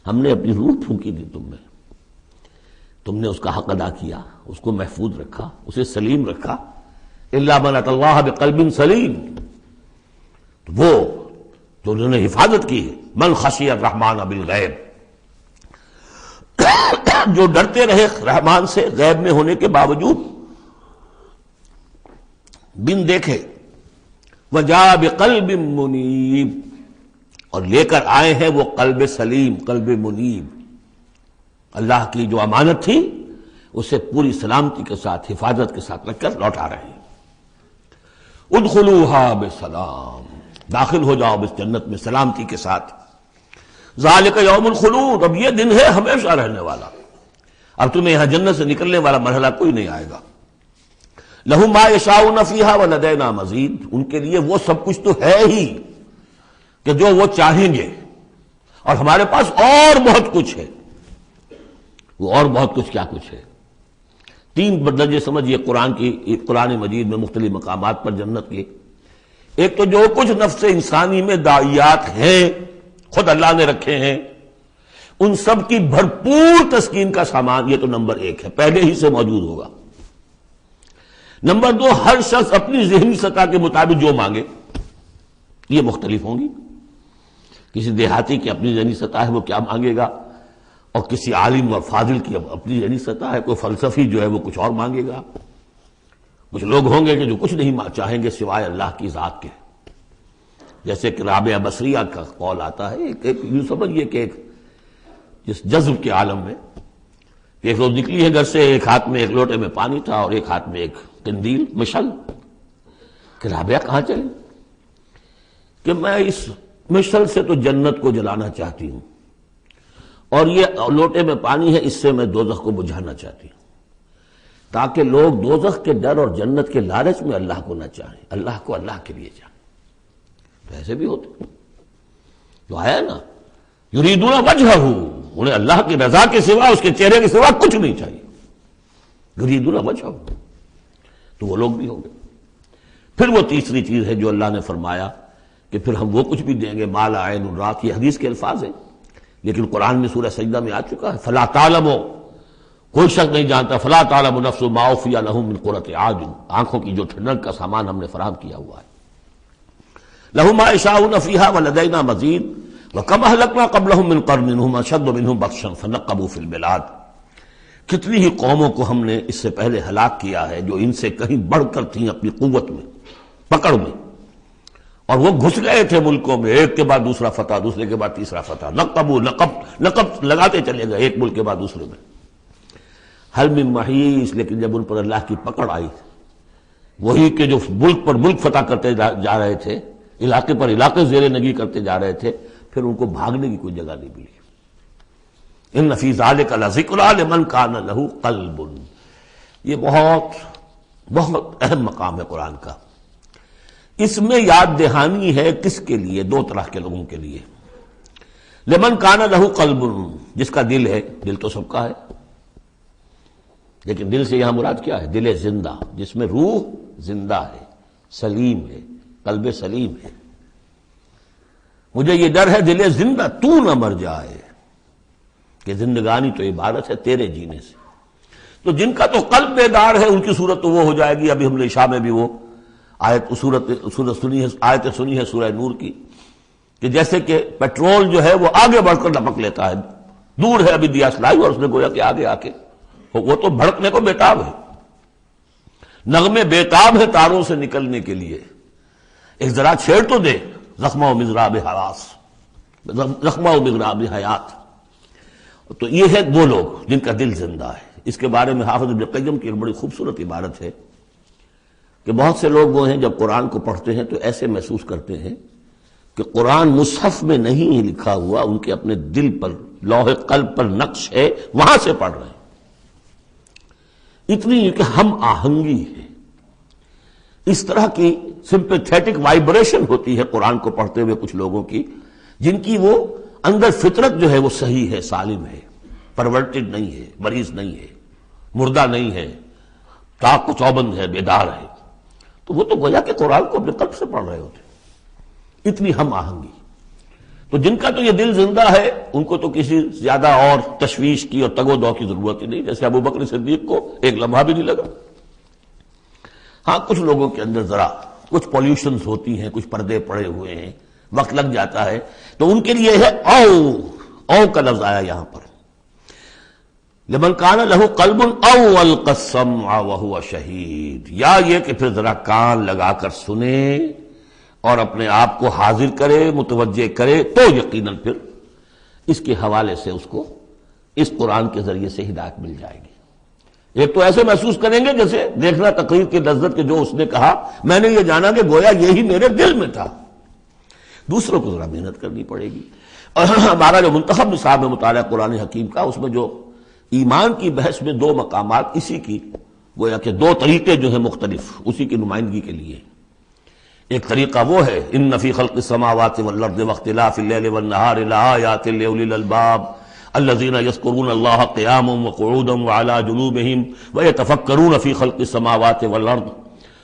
ہم نے اپنی روح پھونکی دی تم نے اس کا حق ادا کیا، اس کو محفوظ رکھا، اسے سلیم رکھا۔ إِلَّا مَنْ أَتَى اللَّهَ بِقَلْبٍ سَلِيمٍ، تو وہ جو انہوں نے حفاظت کی ہے، مَنْ خَشِيَ الرَّحْمَنَ بِالْغَيْبِ، جو ڈرتے رہے رحمان سے غیب میں ہونے کے باوجود، بن دیکھے۔ وَجَاءَ بِقَلْبٍ مُنِيبٍ، اور لے کر آئے ہیں وہ قلب سلیم، قلب منیب، اللہ کی جو امانت تھی اسے پوری سلامتی کے ساتھ، حفاظت کے ساتھ رکھ کر لوٹا رہے ہیں۔ ادخلوها بسلام، داخل ہو جاؤ اس جنت میں سلامتی کے ساتھ۔ ذالک یوم الخلود، اب یہ دن ہے ہمیشہ رہنے والا، اب تمہیں یہاں جنت سے نکلنے والا مرحلہ کوئی نہیں آئے گا۔ لہم ما یشاؤون فیہا ولدینا مزید، ان کے لیے وہ سب کچھ تو ہے ہی کہ جو وہ چاہیں گے، اور ہمارے پاس اور بہت کچھ ہے۔ وہ اور بہت کچھ کیا کچھ ہے؟ تین درجے سمجھیے قرآن مجید میں مختلف مقامات پر جنت کے۔ ایک تو جو کچھ نفس انسانی میں داعیات ہیں خود اللہ نے رکھے ہیں، ان سب کی بھرپور تسکین کا سامان، یہ تو نمبر ایک ہے، پہلے ہی سے موجود ہوگا۔ نمبر دو، ہر شخص اپنی ذہنی سطح کے مطابق جو مانگے، یہ مختلف ہوں گی۔ کسی دیہاتی کی اپنی ذہنی سطح ہے، وہ کیا مانگے گا، اور کسی عالم اور فاضل کی اپنی ذہنی سطح ہے، کوئی فلسفی جو ہے وہ کچھ اور مانگے گا۔ کچھ لوگ ہوں گے کہ جو کچھ نہیں چاہیں گے سوائے اللہ کی ذات کے، جیسے کہ رابعہ بصریہ کا قول آتا ہے، یوں سمجھیے کہ ایک جس جذب کے عالم میں ایک روز نکلی ہے گھر سے، ایک ہاتھ میں ایک لوٹے میں پانی تھا اور ایک ہاتھ میں ایک قندیل مشعل، کہ رابعہ کہاں چلے؟ کہ میں اس مشعل سے تو جنت کو جلانا چاہتی ہوں، اور یہ لوٹے میں پانی ہے، اس سے میں دوزخ کو بجھانا چاہتی ہوں، تاکہ لوگ دوزخ کے ڈر اور جنت کے لالچ میں اللہ کو نہ چاہیں، اللہ کو اللہ کے لیے چاہیں۔ تو ایسے بھی ہوتے جو آیا نا، یریدون وجہہ، انہیں اللہ کی رضا کے سوا، اس کے چہرے کے سوا کچھ نہیں چاہیے، یریدون وجہہ، تو وہ لوگ بھی ہوں گے۔ پھر وہ تیسری چیز ہے جو اللہ نے فرمایا کہ پھر ہم وہ کچھ بھی دیں گے، ما لا عین رات، یہ حدیث کے الفاظ ہیں لیکن قرآن میں سورہ سجدہ میں آ چکا ہے، فلا تعلم، کوئی شخص نہیں جانتا، فلا تعلم نفس ما اخفی لهم من قرۃ اعین، آنکھوں کی جو ٹھنڈک کا سامان ہم نے فراہم کیا ہوا ہے۔ لهم ما یشاؤون فیہا ولدینا مزید، وکم اہلکنا قبلہم من قرن هم اشد منہم بطشا فنقبوا فی البلاد، کتنی ہی قوموں کو ہم نے اس سے پہلے ہلاک کیا ہے جو ان سے کہیں بڑھ کر تھیں اپنی قوت میں، پکڑ میں، اور وہ گھس گئے تھے ملکوں میں، ایک کے بعد دوسرا فتح، دوسرے کے بعد تیسرا فتح، نقب لگاتے چلے گئے ایک ملک کے بعد دوسرے میں۔ حل من محیص، لیکن جب ان پر اللہ کی پکڑ آئی، وہی کہ جو ملک پر ملک فتح کرتے جا رہے تھے، علاقے پر علاقے زیر نگی کرتے جا رہے تھے، پھر ان کو بھاگنے کی کوئی جگہ نہیں ملی۔ ان فی ذلک لذکری لمن کان لہ قلب، یہ بہت بہت اہم مقام ہے قرآن کا۔ اس میں یاد دہانی ہے کس کے لیے؟ دو طرح کے لوگوں کے لیے۔ لمن کان لہ قلب، جس کا دل ہے، دل تو سب کا ہے، لیکن دل سے یہاں مراد کیا ہے؟ دل زندہ، جس میں روح زندہ ہے، سلیم ہے، قلب سلیم ہے۔ مجھے یہ ڈر ہے دل زندہ تو نہ مر جائے، کہ زندگانی تو عبادت ہے تیرے جینے سے۔ تو جن کا تو قلب بیدار ہے ان کی صورت تو وہ ہو جائے گی، ابھی ہم نے عشاء میں بھی وہ آیت سنی ہے سورہ نور کی، کہ جیسے کہ پیٹرول جو ہے وہ آگے بڑھ کر لپک لیتا ہے، دور ہے ابھی دیا سلائی اور اس نے گویا کہ آگے آ کے وہ تو بھڑکنے کو بیتاب ہے، نغمے بیتاب ہے تاروں سے نکلنے کے لیے، ایک ذرا چھیڑ تو دے، زخمہ و مضراب حراس، زخمہ و مضراب حیات۔ تو یہ ہے وہ لوگ جن کا دل زندہ ہے۔ اس کے بارے میں حافظ ابن قیم کی ایک بڑی خوبصورت عبارت ہے، کہ بہت سے لوگ وہ ہیں جب قرآن کو پڑھتے ہیں تو ایسے محسوس کرتے ہیں کہ قرآن مصحف میں نہیں لکھا ہوا، ان کے اپنے دل پر لوح قلب پر نقش ہے، وہاں سے پڑھ رہے ہیں۔ اتنی کہ ہم آہنگی ہے، اس طرح کی سمپیتھیٹک وائبریشن ہوتی ہے قرآن کو پڑھتے ہوئے کچھ لوگوں کی، جن کی وہ اندر فطرت جو ہے وہ صحیح ہے، سالم ہے، پرورٹڈ نہیں ہے، مریض نہیں ہے، مردہ نہیں ہے، تاق و چوبند ہے، بیدار ہے۔ تو وہ تو گویا کہ قرآن کو اپنے قلب سے پڑھ رہے ہوتے، اتنی ہم آہنگی۔ تو جن کا تو یہ دل زندہ ہے ان کو تو کسی زیادہ اور تشویش کی اور تگ و دو کی ضرورت ہی نہیں، جیسے ابو بکر صدیق کو ایک لمحہ بھی نہیں لگا۔ ہاں کچھ لوگوں کے اندر ذرا کچھ پولیوشنز ہوتی ہیں، کچھ پردے پڑے ہوئے ہیں، وقت لگ جاتا ہے، تو ان کے لیے ہے او کا لفظ آیا یہاں پر، لمن کان لہ قلب او القى السمع وهو شہید، یا یہ کہ پھر ذرا کان لگا کر سنے اور اپنے آپ کو حاضر کرے، متوجہ کرے، تو یقیناً پھر اس کے حوالے سے اس کو اس قرآن کے ذریعے سے ہدایت مل جائے گی۔ ایک تو ایسے محسوس کریں گے جیسے دیکھنا تقریر کی لذت کے جو اس نے کہا میں نے یہ جانا کہ گویا یہی میرے دل میں تھا۔ دوسروں کو ذرا محنت کرنی پڑے گی۔ اور ہمارا جو منتخب نصاب ہے مطالعہ قرآن حکیم کا، اس میں جو ایمان کی بحث میں دو مقامات اسی کی گویا کہ دو طریقے جو ہیں مختلف اسی کی نمائندگی کے لیے، ایک طریقہ وہ ہے ان فی خلق السماوات والارض واختلاف اللیل والنہار لآیات لأولی الالباب الذین یذکرون اللہ قیاما وقعودا وعلی جنوبہم ویتفکرون فی خلق السماوات والارض،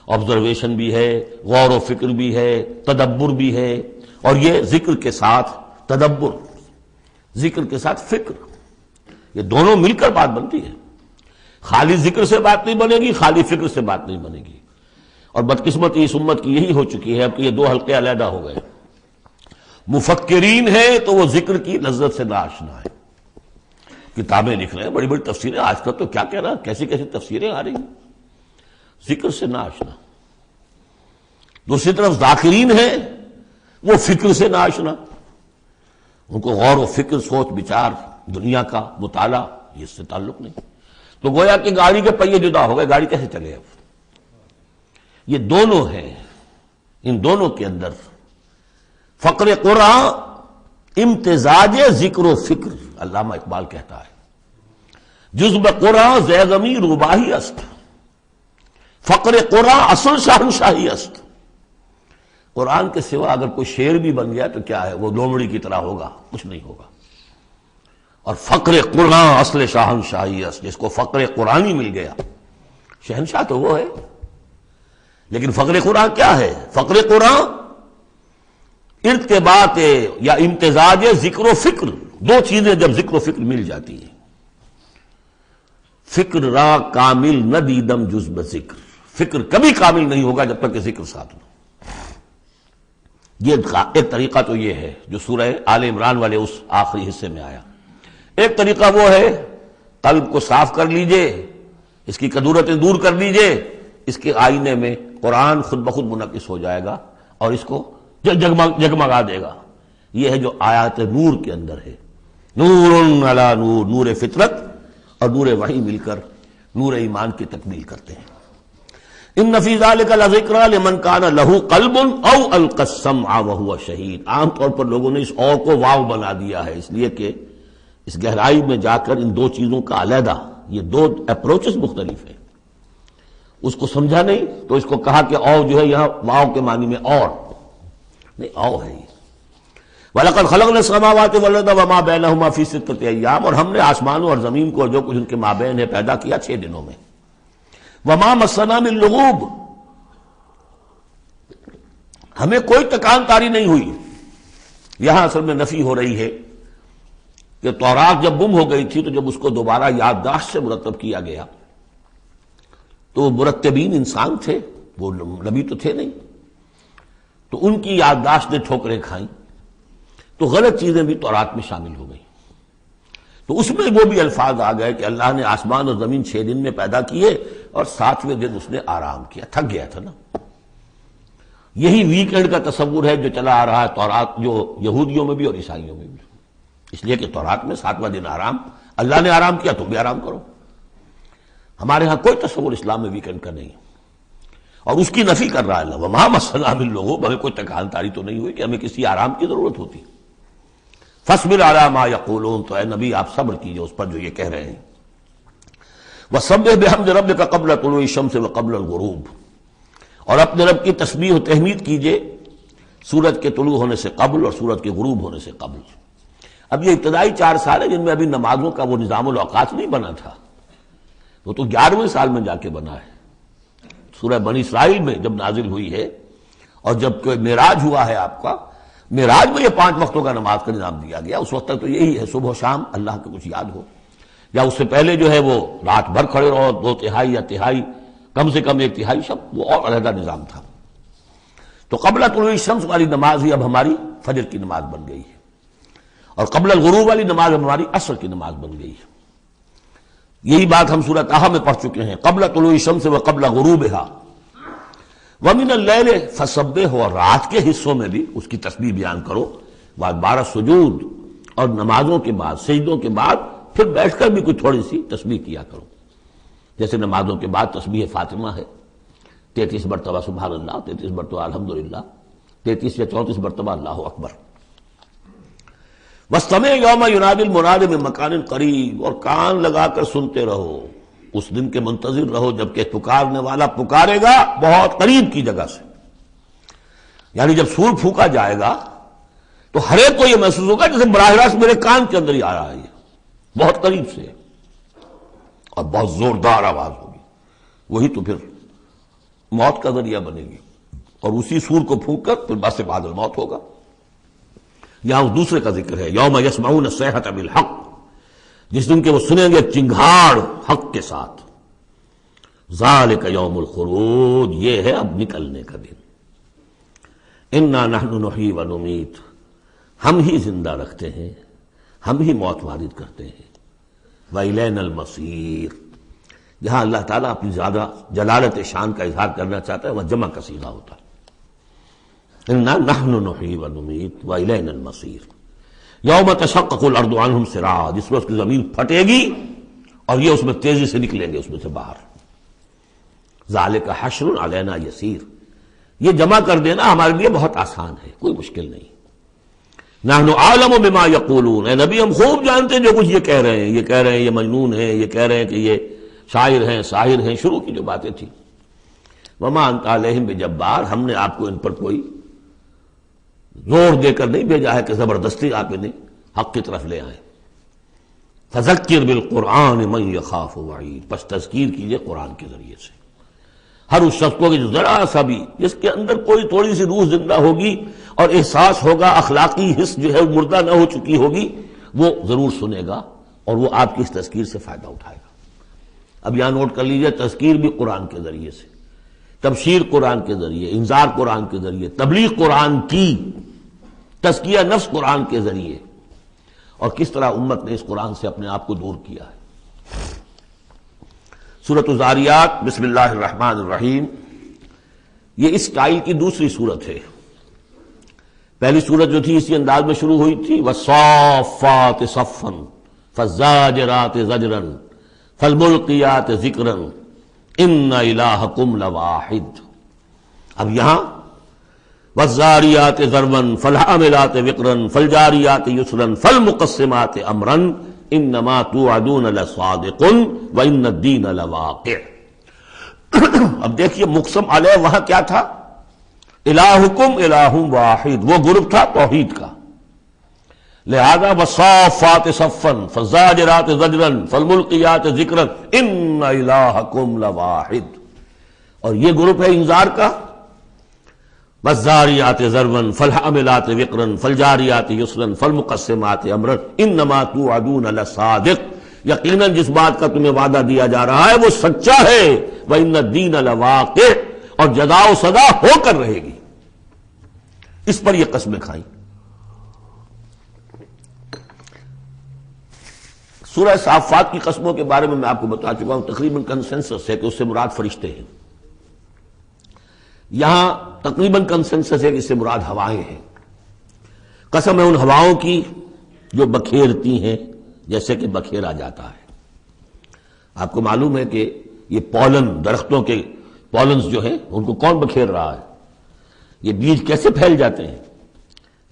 آبزرویشن بھی ہے، غور و فکر بھی ہے، تدبر بھی ہے، اور یہ ذکر کے ساتھ تدبر، ذکر کے ساتھ فکر، یہ دونوں مل کر بات بنتی ہے۔ خالی ذکر سے بات نہیں بنے گی، خالی فکر سے بات نہیں بنے گی۔ اور بدقسمتی اس امت کی یہی ہو چکی ہے اب کہ یہ دو حلقے علیحدہ ہو گئے، مفکرین ہیں تو وہ ذکر کی لذت سے ناآشنا ہے، کتابیں لکھ رہے ہیں، بڑی بڑی تفسیریں، آج کل تو کیا کہہ رہا، کیسی کیسی تفسیریں آ رہی ہیں، ذکر سے ناآشنا۔ دوسری طرف ذاکرین ہیں وہ فکر سے ناآشنا، ان کو غور و فکر، سوچ بچار، دنیا کا مطالعہ یہ اس سے تعلق نہیں۔ تو گویا کہ گاڑی کے پہیے جدا ہو گئے، گاڑی کیسے چلے اب؟ یہ دونوں ہیں، ان دونوں کے اندر فقر قرآن امتزاج ذکر و فکر، علامہ اقبال کہتا ہے جزب قرآن زیغمی روباہی است، فقر قرآن اصل شاہنشاہی است۔ قرآن کے سوا اگر کوئی شعر بھی بن گیا تو کیا ہے، وہ لومڑی کی طرح ہوگا، کچھ نہیں ہوگا۔ اور فقر قرآن اصل شاہنشاہی است، جس کو فقر قرآنی مل گیا، شہنشاہ تو وہ ہے۔ لیکن فقر قرآن کیا ہے؟ فقر قرآن ارتباط یا امتزاج ذکر و فکر، دو چیزیں جب ذکر و فکر مل جاتی ہیں۔ فکر را کامل نہ دیدم جز بذکر، فکر کبھی کامل نہیں ہوگا جب تک کہ ذکر ساتھ ہو۔ یہ ایک طریقہ تو یہ ہے جو سورہ آل عمران والے اس آخری حصے میں آیا۔ ایک طریقہ وہ ہے قلب کو صاف کر لیجئے، اس کی کدورتیں دور کر لیجئے، اس کے آئینے میں قرآن خود بخود منعکس ہو جائے گا اور اس کو جگمگا دے گا۔ یہ ہے جو آیات نور کے اندر ہے، نور علی نور، نور فطرت اور نور وحی مل کر نور ایمان کی تکمیل کرتے ہیں۔ ان فی ذلک لذکری لمن کان لہ قلب او القی السمع وہو شہید۔ عام طور پر لوگوں نے اس او کو واو بنا دیا ہے، اس لیے کہ اس گہرائی میں جا کر ان دو چیزوں کا علیحدہ، یہ دو اپروچز مختلف ہیں، اس کو سمجھا نہیں تو اس کو کہا کہ او جو ہے یہاں واو کے معنی میں اور نہیں، او ہے یہ۔ وَلَقَدْ خَلَقْنَا السَّمَاوَاتِ وَالْأَرْضَ وَمَا بَيْنَهُمَا فِي سِتَّةِ أَيَّامٍ، اور ہم نے آسمانوں اور زمین کو اور جو کچھ ان کے مابین ہے پیدا کیا 6 دنوں میں۔ وَمَا مَسَّنَا مِن لُغُوبٍ، ہمیں کوئی تکان تاری نہیں ہوئی۔ یہاں اصل میں نفی ہو رہی ہے کہ تورات جب گم ہو گئی تھی تو جب اس کو دوبارہ یادداشت سے مرتب کیا گیا تو وہ مرتبین انسان تھے، وہ نبی تو تھے نہیں، تو ان کی یادداشت نے ٹھوکریں کھائیں، تو غلط چیزیں بھی تورات میں شامل ہو گئیں۔ تو اس میں وہ بھی الفاظ آ گئے کہ اللہ نے آسمان اور زمین 6 دن میں پیدا کیے اور 7ویں دن اس نے آرام کیا، تھک گیا تھا نا۔ یہی ویکنڈ کا تصور ہے جو چلا آ رہا ہے تورات، جو یہودیوں میں بھی اور عیسائیوں میں بھی، اس لیے کہ تورات میں 7واں دن آرام، اللہ نے آرام کیا تم بھی آرام کرو۔ ہمارے ہاں کوئی تصور اسلام میں ویکنڈ کا نہیں۔ اور اس کی نفی کر رہا ہے اللہ وما مسنا من لغوب، ہمیں کوئی تکان تاری تو نہیں ہوئی کہ ہمیں کسی آرام کی ضرورت ہوتی. فاصبر علی ما یقولون، تو اے نبی آپ صبر کیجئے اس پر جو یہ کہہ رہے ہیں. وسبح بحمد ربک قبل طلوع الشمس وقبل الغروب، اور اپنے رب کی تسبیح و تحمید کیجئے سورج کے طلوع ہونے سے قبل اور سورج کے غروب ہونے سے قبل. اب یہ ابتدائی 4 سال ہے جن میں ابھی نمازوں کا وہ نظام الاوقات نہیں بنا تھا، وہ تو 11ویں سال میں جا کے بنا ہے. سورہ بنی اسرائیل میں جب نازل ہوئی ہے اور جب کہ معراج ہوا ہے آپ کا، معراج میں یہ 5 وقتوں کا نماز کا نظام دیا گیا. اس وقت تک تو یہی ہے صبح و شام اللہ کے کچھ یاد ہو، یا اس سے پہلے جو ہے وہ رات بھر کھڑے رہو 2/3 یا تہائی، کم سے کم 1/3 شب، وہ اور علیحدہ نظام تھا. تو قبل طلوع الشمس والی نماز ہی اب ہماری فجر کی نماز بن گئی ہے، اور قبل الغروب والی نماز اب ہماری عصر کی نماز بن گئی ہے. یہی بات ہم سورہ طٰہٰ میں پڑھ چکے ہیں. قبل طلوع الشمس وقبل غروبها ومن اللیل فسبح، اور رات کے حصوں میں بھی اس کی تسبیح بیان کرو. وادبار السجود، اور نمازوں کے بعد سجدوں کے بعد پھر بیٹھ کر بھی کچھ تھوڑی سی تسبیح کیا کرو. جیسے نمازوں کے بعد تسبیح فاطمہ ہے 33 مرتبہ سبحان اللہ، 33 مرتبہ الحمدللہ، 33 یا 34 مرتبہ اللہ اکبر. واستمع یوم ینادی المنادی من مکان قریب، اور کان لگا کر سنتے رہو، اس دن کے منتظر رہو جب کہ پکارنے والا پکارے گا بہت قریب کی جگہ سے. یعنی جب سور پھونکا جائے گا تو ہر ایک کو یہ محسوس ہوگا جیسے براہ راست میرے کان کے اندر ہی آ رہا ہے، بہت قریب سے، اور بہت زوردار آواز ہوگی. وہی تو پھر موت کا ذریعہ بنے گی، اور اسی سور کو پھونک کر پھر بس بعد الموت ہوگا. یہاں اس دوسرے کا ذکر ہے یوم یسمعون الصیحۃ بالحق، جس دن کے وہ سنیں گے چنگھاڑ حق کے ساتھ. ذالک یوم الخروج، یہ ہے اب نکلنے کا دن. انا نحن نحیی و نمیت، ہم ہی زندہ رکھتے ہیں، ہم ہی موت وارد کرتے ہیں. وإلینا المصیر، جہاں اللہ تعالیٰ اپنی زیادہ جلالت شان کا اظہار کرنا چاہتا ہے وہاں جمع کا صیغہ ہوتا ہے. انا نحن نحیی و نمیت وإلینا المصیر. یوم تشقق الارض عنہم سراعا، جس روز کی زمین پھٹے گی اور یہ اس میں تیزی سے نکلیں گے اس میں سے باہر. ذالک حشر علینا یسیر، یہ جمع کر دینا ہمارے لیے بہت آسان ہے، کوئی مشکل نہیں. نحن اعلم بما یقولون، اے نبی ہم خوب جانتے ہیں جو کچھ یہ کہہ رہے ہیں، یہ کہہ رہے ہیں یہ مجنون ہیں، یہ کہہ رہے ہیں کہ یہ شاعر ہیں ساحر ہیں، شروع کی جو باتیں تھیں. وما انت علیہم بجبار، ہم نے آپ کو ان پر کوئی زور دے کر نہیں بھیجا ہے کہ زبردستی آپ انہیں حق کی طرف لے آئیں. فذکر بالقرآن من یخاف وعید، پس تذکیر کیجئے قرآن کے ذریعے سے ہر اس شخص کو کہ جو ذرا سا بھی جس کے اندر کوئی تھوڑی سی روح زندہ ہوگی اور احساس ہوگا، اخلاقی حس جو ہے مردہ نہ ہو چکی ہوگی، وہ ضرور سنے گا اور وہ آپ کی اس تذکیر سے فائدہ اٹھائے گا. اب یہاں نوٹ کر لیجئے، تذکیر بھی قرآن کے ذریعے سے، تبشیر قرآن کے ذریعے، انذار قرآن کے ذریعے، تبلیغ قرآن کی، تزکیہ نفس قرآن کے ذریعے، اور کس طرح امت نے اس قرآن سے اپنے آپ کو دور کیا ہے. سورۃ الذاریات بسم اللہ الرحمن الرحیم، یہ اس اسٹائل کی دوسری سورت ہے. پہلی سورت جو تھی اسی انداز میں شروع ہوئی تھی، والصافات صفا فالزاجرات زجرا فالملقیات ذکرا ان الہکم لواحد. اب یہاں والذاریات ذروا فالحاملات وقرا فالجاریات یسرا فالمقسمات امرا انما توعدون لصادق وان الدین لواقع. اب دیکھیے مقسم علیہ وہاں کیا تھا؟ الہکم الہ واحد، وہ گروپ تھا توحید کا. لہذا والصافات صفا فالزاجرات زجرا فالملقیات ذکرا ان الہکم لواحد، اور یہ گروپ ہے انذار کا. والذاریات ذروا فالحاملات وقرا فالجاریات یسرا فالمقسمات امرا انما توعدون لصادق، یقیناً جس بات کا تمہیں وعدہ دیا جا رہا ہے وہ سچا ہے. وان الدین لواقع، اور جزا و سزا ہو کر رہے گی. اس پر یہ قسمیں کھائیں. سورہ صافات کی قسموں کے بارے میں آپ کو بتا چکا ہوں، تقریباً کنسنسس ہے کہ اس سے مراد فرشتے ہیں. یہاں تقریباً کنسنسس ہے کہ اس سے مراد ہوائیں ہیں. قسم ہے ان ہواؤں کی جو بکھیرتی ہیں جیسے کہ بکھیرا جاتا ہے. آپ کو معلوم ہے کہ یہ پولن درختوں کے پالنز جو ہیں ان کو کون بکھیر رہا ہے؟ یہ بیج کیسے پھیل جاتے ہیں؟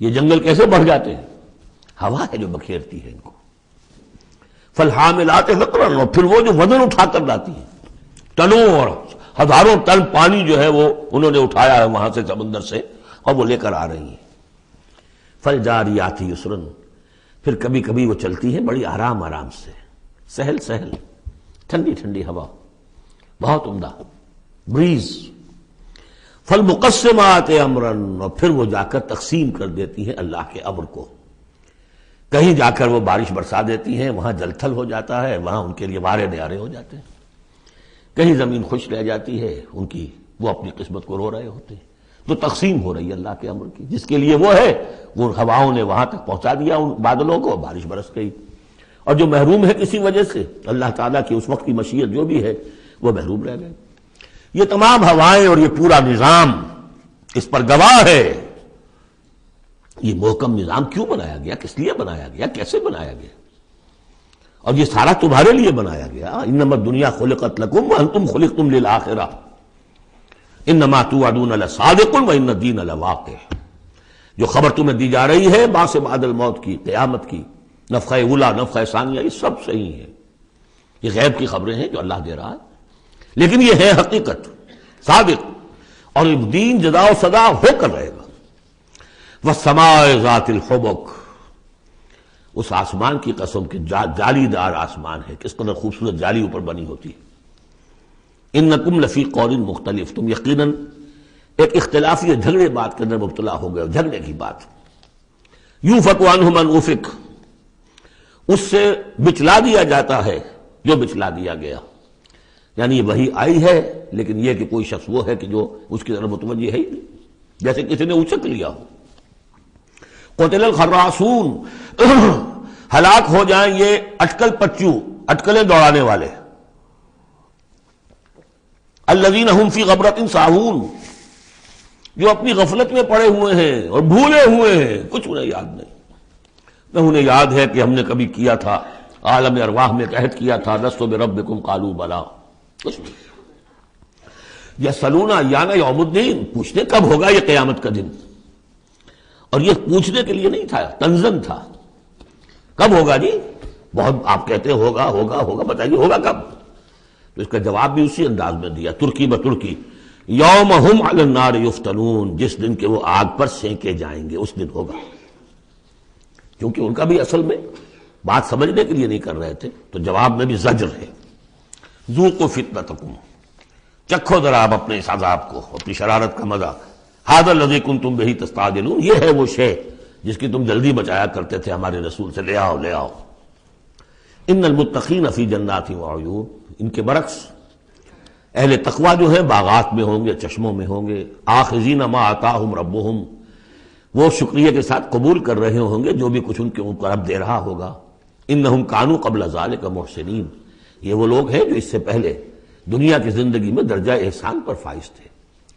یہ جنگل کیسے بڑھ جاتے ہیں؟ ہوا ہے جو بکھیرتی ہے ان کو. فالحاملات وقرا، اور پھر وہ جو وزن اٹھا کر لاتی ہیں، ٹنوں اور ہزاروں ٹن پانی جو ہے وہ انہوں نے اٹھایا ہے وہاں سے سمندر سے، اور وہ لے کر آ رہی ہیں. فالجاریات یسرا، پھر کبھی کبھی وہ چلتی ہیں بڑی آرام آرام سے، سہل سہل، ٹھنڈی ٹھنڈی ہوا، بہت عمدہ بریز. فالمقسمات امرا، اور پھر وہ جا کر تقسیم کر دیتی ہیں اللہ کے امر کو. کہیں جا کر وہ بارش برسا دیتی ہیں، وہاں جل تھل ہو جاتا ہے، وہاں ان کے لیے وارے نیارے ہو جاتے ہیں. کہیں زمین خوش رہ جاتی ہے ان کی، وہ اپنی قسمت کو رو رہے ہوتے ہیں. تو تقسیم ہو رہی ہے اللہ کے امر کی، جس کے لیے وہ ہے وہ ہواؤں نے وہاں تک پہنچا دیا ان بادلوں کو، بارش برس گئی. اور جو محروم ہے کسی وجہ سے اللہ تعالیٰ کی اس وقت کی مشیت جو بھی ہے وہ محروم رہ گئے. یہ تمام ہوائیں اور یہ پورا نظام اس پر گواہ ہے. یہ محکم نظام کیوں بنایا گیا، کس لیے بنایا گیا، کیسے بنایا گیا؟ اور یہ سارا تمہارے لیے بنایا گیا. انما الدنیا خلقت لکم وانتم خلقتم للآخرہ انما توعدون لصادق وان الدین لواقع. جو خبر تمہیں دی جا رہی ہے بعث بعد الموت کی، قیامت کی، نفخہ اولا نفخہ ثانیہ، یہ سب صحیح ہے. یہ غیب کی خبریں ہیں جو اللہ دے رہا ہے، لیکن یہ ہے حقیقت صادق. اور دین جزا و سزا ہو کر رہے گا. والسماء ذات الحبک، اس آسمان کی قسم کہ جالی دار آسمان ہے، کس قدر خوبصورت جالی اوپر بنی ہوتی ہے. انکم لفی قول مختلف، تم یقیناً ایک اختلافی جھگڑے بات کے اندر مبتلا ہو گئے، جھگڑے کی بات. یوفک عنہ من افک، اس سے بچلا دیا جاتا ہے جو بچلا دیا گیا. یعنی وہی آئی ہے لیکن یہ کہ کوئی شخص وہ ہے کہ جو اس کی طرف متوجہ ہے ہی نہیں، جیسے کسی نے اچک لیا ہو. قتل الخراصون، ہلاک ہو جائیں یہ اٹکل پچو، اٹکلیں دوڑانے والے. الذین هم فی غفلۃ ساہون، جو اپنی غفلت میں پڑے ہوئے ہیں اور بھولے ہوئے ہیں، کچھ انہیں یاد نہیں. نہ انہیں یاد ہے کہ ہم نے کبھی کیا تھا، عالم ارواح میں عہد کیا تھا، لست بربکم قالوا بلا، کچھ نہیں. یسألون ایان یوم الدین، پوچھتے کب ہوگا یہ قیامت کا دن. اور یہ پوچھنے کے لیے نہیں تھا، تنزن تھا. کب ہوگا جی؟ بہت آپ کہتے ہوگا ہوگا ہوگا، بتائیے ہوگا کب؟ تو اس کا جواب بھی اسی انداز میں دیا، ترکی بترکی. یوم ہم علی النار یفتنون، جس دن کہ وہ آگ پر سینکے جائیں گے، اس دن ہوگا. کیونکہ ان کا بھی اصل میں بات سمجھنے کے لیے نہیں کر رہے تھے، تو جواب میں بھی زجر ہے. ذوقوا فتنتکم، چکھو ذرا آپ اپنے اس عذاب کو، اپنی شرارت کا مزہ. ھذا الذی کنتم بہ تستعجلون، یہ ہے وہ شے جس کی تم جلدی بچایا کرتے تھے ہمارے رسول سے، لے آؤ لے آؤ. ان المتقین فی جنات وعیون، ان کے برعکس اہل تقویٰ جو ہیں باغات میں ہوں گے، چشموں میں ہوں گے. آخذین ما آتاہم ربہم، وہ شکریہ کے ساتھ قبول کر رہے ہوں گے جو بھی کچھ ان کے اوپر رب دے رہا ہوگا. انہم کانوا قبل ذلک محسنین، یہ وہ لوگ ہیں جو اس سے پہلے دنیا کی زندگی میں درجہ احسان پر فائز تھے،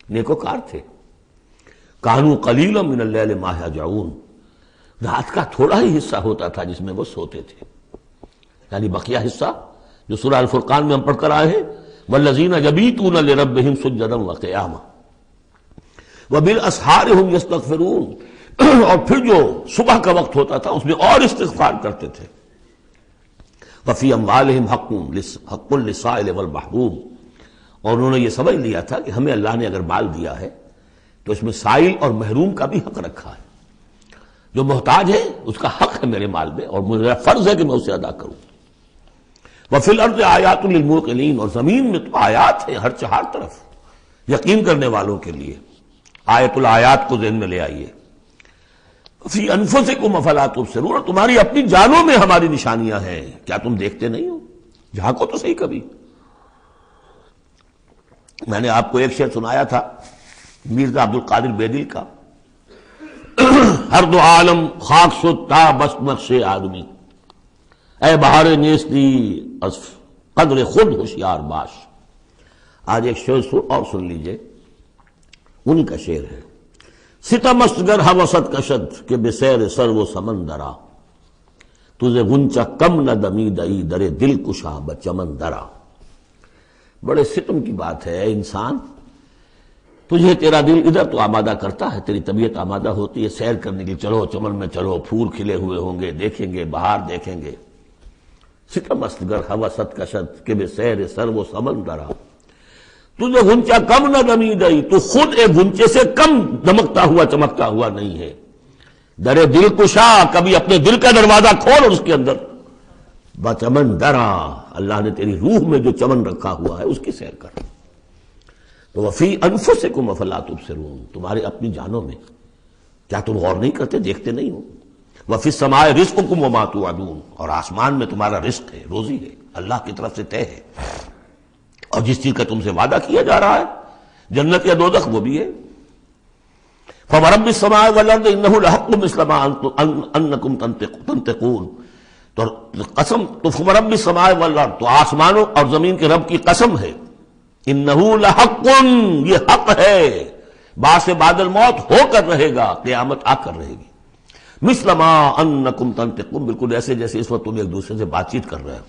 نیکوکار تھے. کانوا قلیلا من اللیل ما یہجعون، رات کا تھوڑا ہی حصہ ہوتا تھا جس میں وہ سوتے تھے. یعنی بقیہ حصہ جو سورہ الفرقان میں ہم پڑھ کر آئے ہیں، والذین یبیتون لربہم سجدا وقیاما وبالاسحار ہم یستغفرون، اور پھر جو صبح کا وقت ہوتا تھا اس میں اور استغفار کرتے تھے. وفی اموالہم حق للسائل والمحروم، اور انہوں نے یہ سمجھ لیا تھا کہ ہمیں اللہ نے اگر مال دیا ہے تو اس میں سائل اور محروم کا بھی حق رکھا ہے. جو محتاج ہے اس کا حق ہے میرے مال میں، اور میرا فرض ہے کہ میں اسے ادا کروں. وفی الارض آیات للموقنین، اور زمین میں تو آیات ہیں ہر طرف یقین کرنے والوں کے لیے. آیت الآیات کو ذہن میں لے آئیے. فی انفسکم افلا تبصرون، اور تمہاری اپنی جانوں میں ہماری نشانیاں ہیں، کیا تم دیکھتے نہیں ہو؟ جھانکو تو صحیح کبھی. میں نے آپ کو ایک شعر سنایا تھا مرزا عبد القادر بیدل کا، ہر دو عالم خاک شد تا بس نقش آدمی، اے بہار نیستی از قدر خود ہوشیار باش. آج ایک شعر اور سن لیجئے، انہی کا شعر ہے. ستم است گر ہوست کشد کہ بسیر سر و سمندرا، تجھے غنچہ کم نہ دمی دئی در دل کشا بچمن درا. بڑے ستم کی بات ہے اے انسان، تجھے تیرا دل ادھر تو آمادہ کرتا ہے، تیری طبیعت آمادہ ہوتی ہے سیر کرنے کی، چلو چمن میں چلو، پھول کھلے ہوئے ہوں گے دیکھیں گے، بہار دیکھیں گے، ستم است گر ہوست کشد کہ بے سیر سر و سمندرا، تجھے غنچہ کم نہ دمید ای، تو خود ایک غنچے سے کم دمکتا ہوا چمکتا ہوا نہیں ہے، در دل کشا، کبھی اپنے دل کا دروازہ کھول اور اس کے اندر بچمن درا، اللہ نے تیری روح میں جو چمن رکھا ہوا ہے اس کی سیر کر۔ تو وفی انفسکم افلا تبصرون، تمہارے اپنی جانوں میں کیا تم غور نہیں کرتے، دیکھتے نہیں ہو؟ وفی السماء رزقکم وما توعدون، اور آسمان میں تمہارا رزق ہے، روزی ہے، اللہ کی طرف سے طے ہے، اور جس چیز کا تم سے وعدہ کیا جا رہا ہے جنت یا دوزخ وہ بھی ہے۔ فورب السماء والارض انہ لحق مثل ما انکم تنطقون، تو قسم تو فورب السماء والارض، تو آسمانوں اور زمین کے رب کی قسم ہے، انہ لحق، یہ حق ہے، بعد سے بعد الموت ہو کر رہے گا، قیامت آ کر رہے گی، مثل ما انکم تنطقون، بالکل ایسے جیسے اس وقت تم ایک دوسرے سے بات چیت کر رہے ہو۔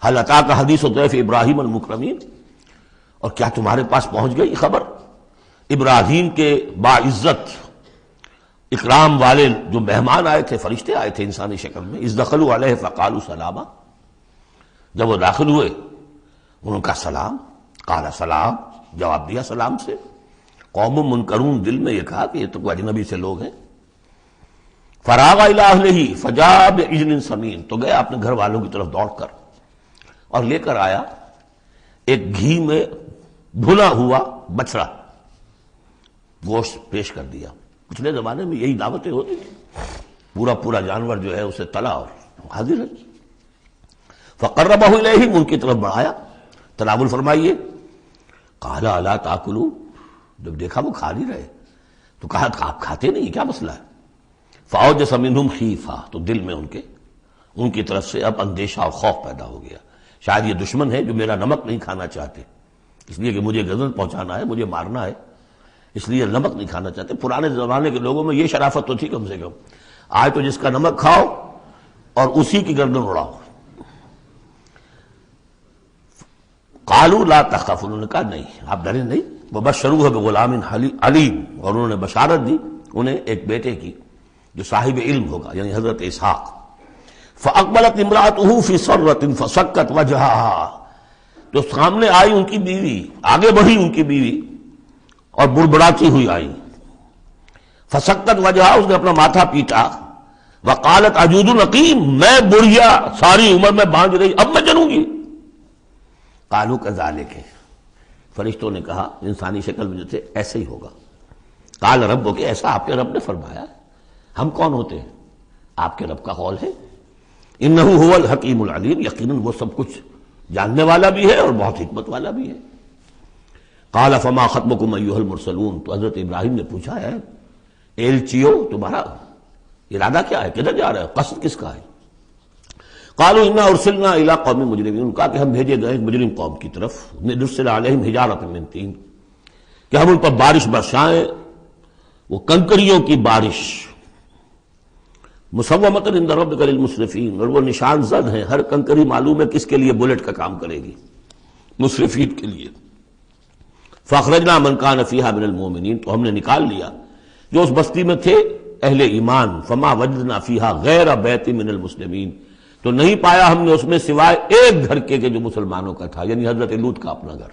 حل اتاک حدیث ضیف ابراہیم المکرمین، اور کیا تمہارے پاس پہنچ گئی خبر ابراہیم کے باعزت اکرام والے جو مہمان آئے تھے، فرشتے آئے تھے انسانی شکل میں، اذ دخلوا علیہ فقالوا سلاما، جب وہ داخل ہوئے انہوں نے کہا سلام، قال سلام، جواب دیا سلام سے۔ قوم منکرون، دل میں یہ کہا کہ یہ تو کوئی اجنبی سے لوگ ہیں۔ فراغ الی اہلہ فجاء بعجل سمین، تو گیا اپنے گھر والوں کی طرف دوڑ کر اور لے کر آیا ایک گھی میں بھنا ہوا بچڑا، گوشت پیش کر دیا۔ پچھلے زمانے میں یہی دعوتیں ہوتی تھیں، پورا پورا جانور جو ہے اسے تلا اور حاضر ہے۔ فقربہ الیہم، ان کی طرف بڑھایا، تناول فرمائیے۔ قال الا تاکلون، جب دیکھا وہ کھا نہیں رہے تو کہا آپ کھاتے نہیں، کیا مسئلہ ہے؟ فاوجس منہم خیفہ، تو دل میں ان کی طرف سے اب اندیشہ اور خوف پیدا ہو گیا، شاید یہ دشمن ہے جو میرا نمک نہیں کھانا چاہتے، اس لیے کہ مجھے غزل پہنچانا ہے، مجھے مارنا ہے، اس لیے نمک نہیں کھانا چاہتے۔ پرانے زمانے کے لوگوں میں یہ شرافت تو تھی کم سے کم، آج تو جس کا نمک کھاؤ اور اسی کی گردن اڑاؤ۔ قالوا لا تخف، انہوں نے کہا نہیں آپ ڈریں نہیں، وبشروہ بغلام علیم، اور انہوں نے بشارت دی انہیں ایک بیٹے کی جو صاحب علم ہوگا، یعنی حضرت اسحاق۔ فاقبلت امرأتہ فی سرۃ فسکت وجہہا، تو سامنے آئی ان کی بیوی، آگے بڑھی ان کی بیوی اور بڑبڑاتی ہوئی آئی۔ فسکت وجہہا، اس نے اپنا ماتھا پیٹا۔ وقالت عجوز عقیم، میں بڑھیا ساری عمر میں باندھ رہی، اب میں جنوں گی۔ قالوا کذالک، فرشتوں نے کہا انسانی شکل میں جو تھے ایسے ہی ہوگا۔ قال ربک، ایسا آپ کے رب نے فرمایا، ہم کون ہوتے ہیں؟ آپ کے رب کا قول ہے۔ انہ هو الحکیم العلیم، یقیناً وہ سب کچھ جاننے والا بھی ہے اور بہت حکمت والا بھی ہے۔ قال فما خطبکم ایھا المرسلون، تو حضرت ابراہیم نے پوچھا ہے ایلچیو تمہارا ارادہ کیا ہے، کدھر جا رہے ہو، قصد کس کا ہے؟ قالوا انا ارسلنا الی قوم مجرمین، ان کہا کہ ہم بھیجے گئے مجرم قوم کی طرف، نرسل علیہم حجارۃ من طین، کہ ہم ان پر بارش برسائیں، وہ کنکریوں کی بارش، مسومۃ عند ربک للمسرفین، اور وہ نشان زد ہیں، ہر کنکری معلوم ہے کس کے لیے بلٹ کا کام کرے گی، مسرفین کے لیے۔ فاخرجنا من کان فیہا من المؤمنین، تو ہم نے نکال لیا جو اس بستی میں تھے اہل ایمان۔ فما وجدنا فیہا غیر بیت من المسلمین، تو نہیں پایا ہم نے اس میں سوائے ایک گھر کے جو مسلمانوں کا تھا، یعنی حضرت لوط کا اپنا گھر۔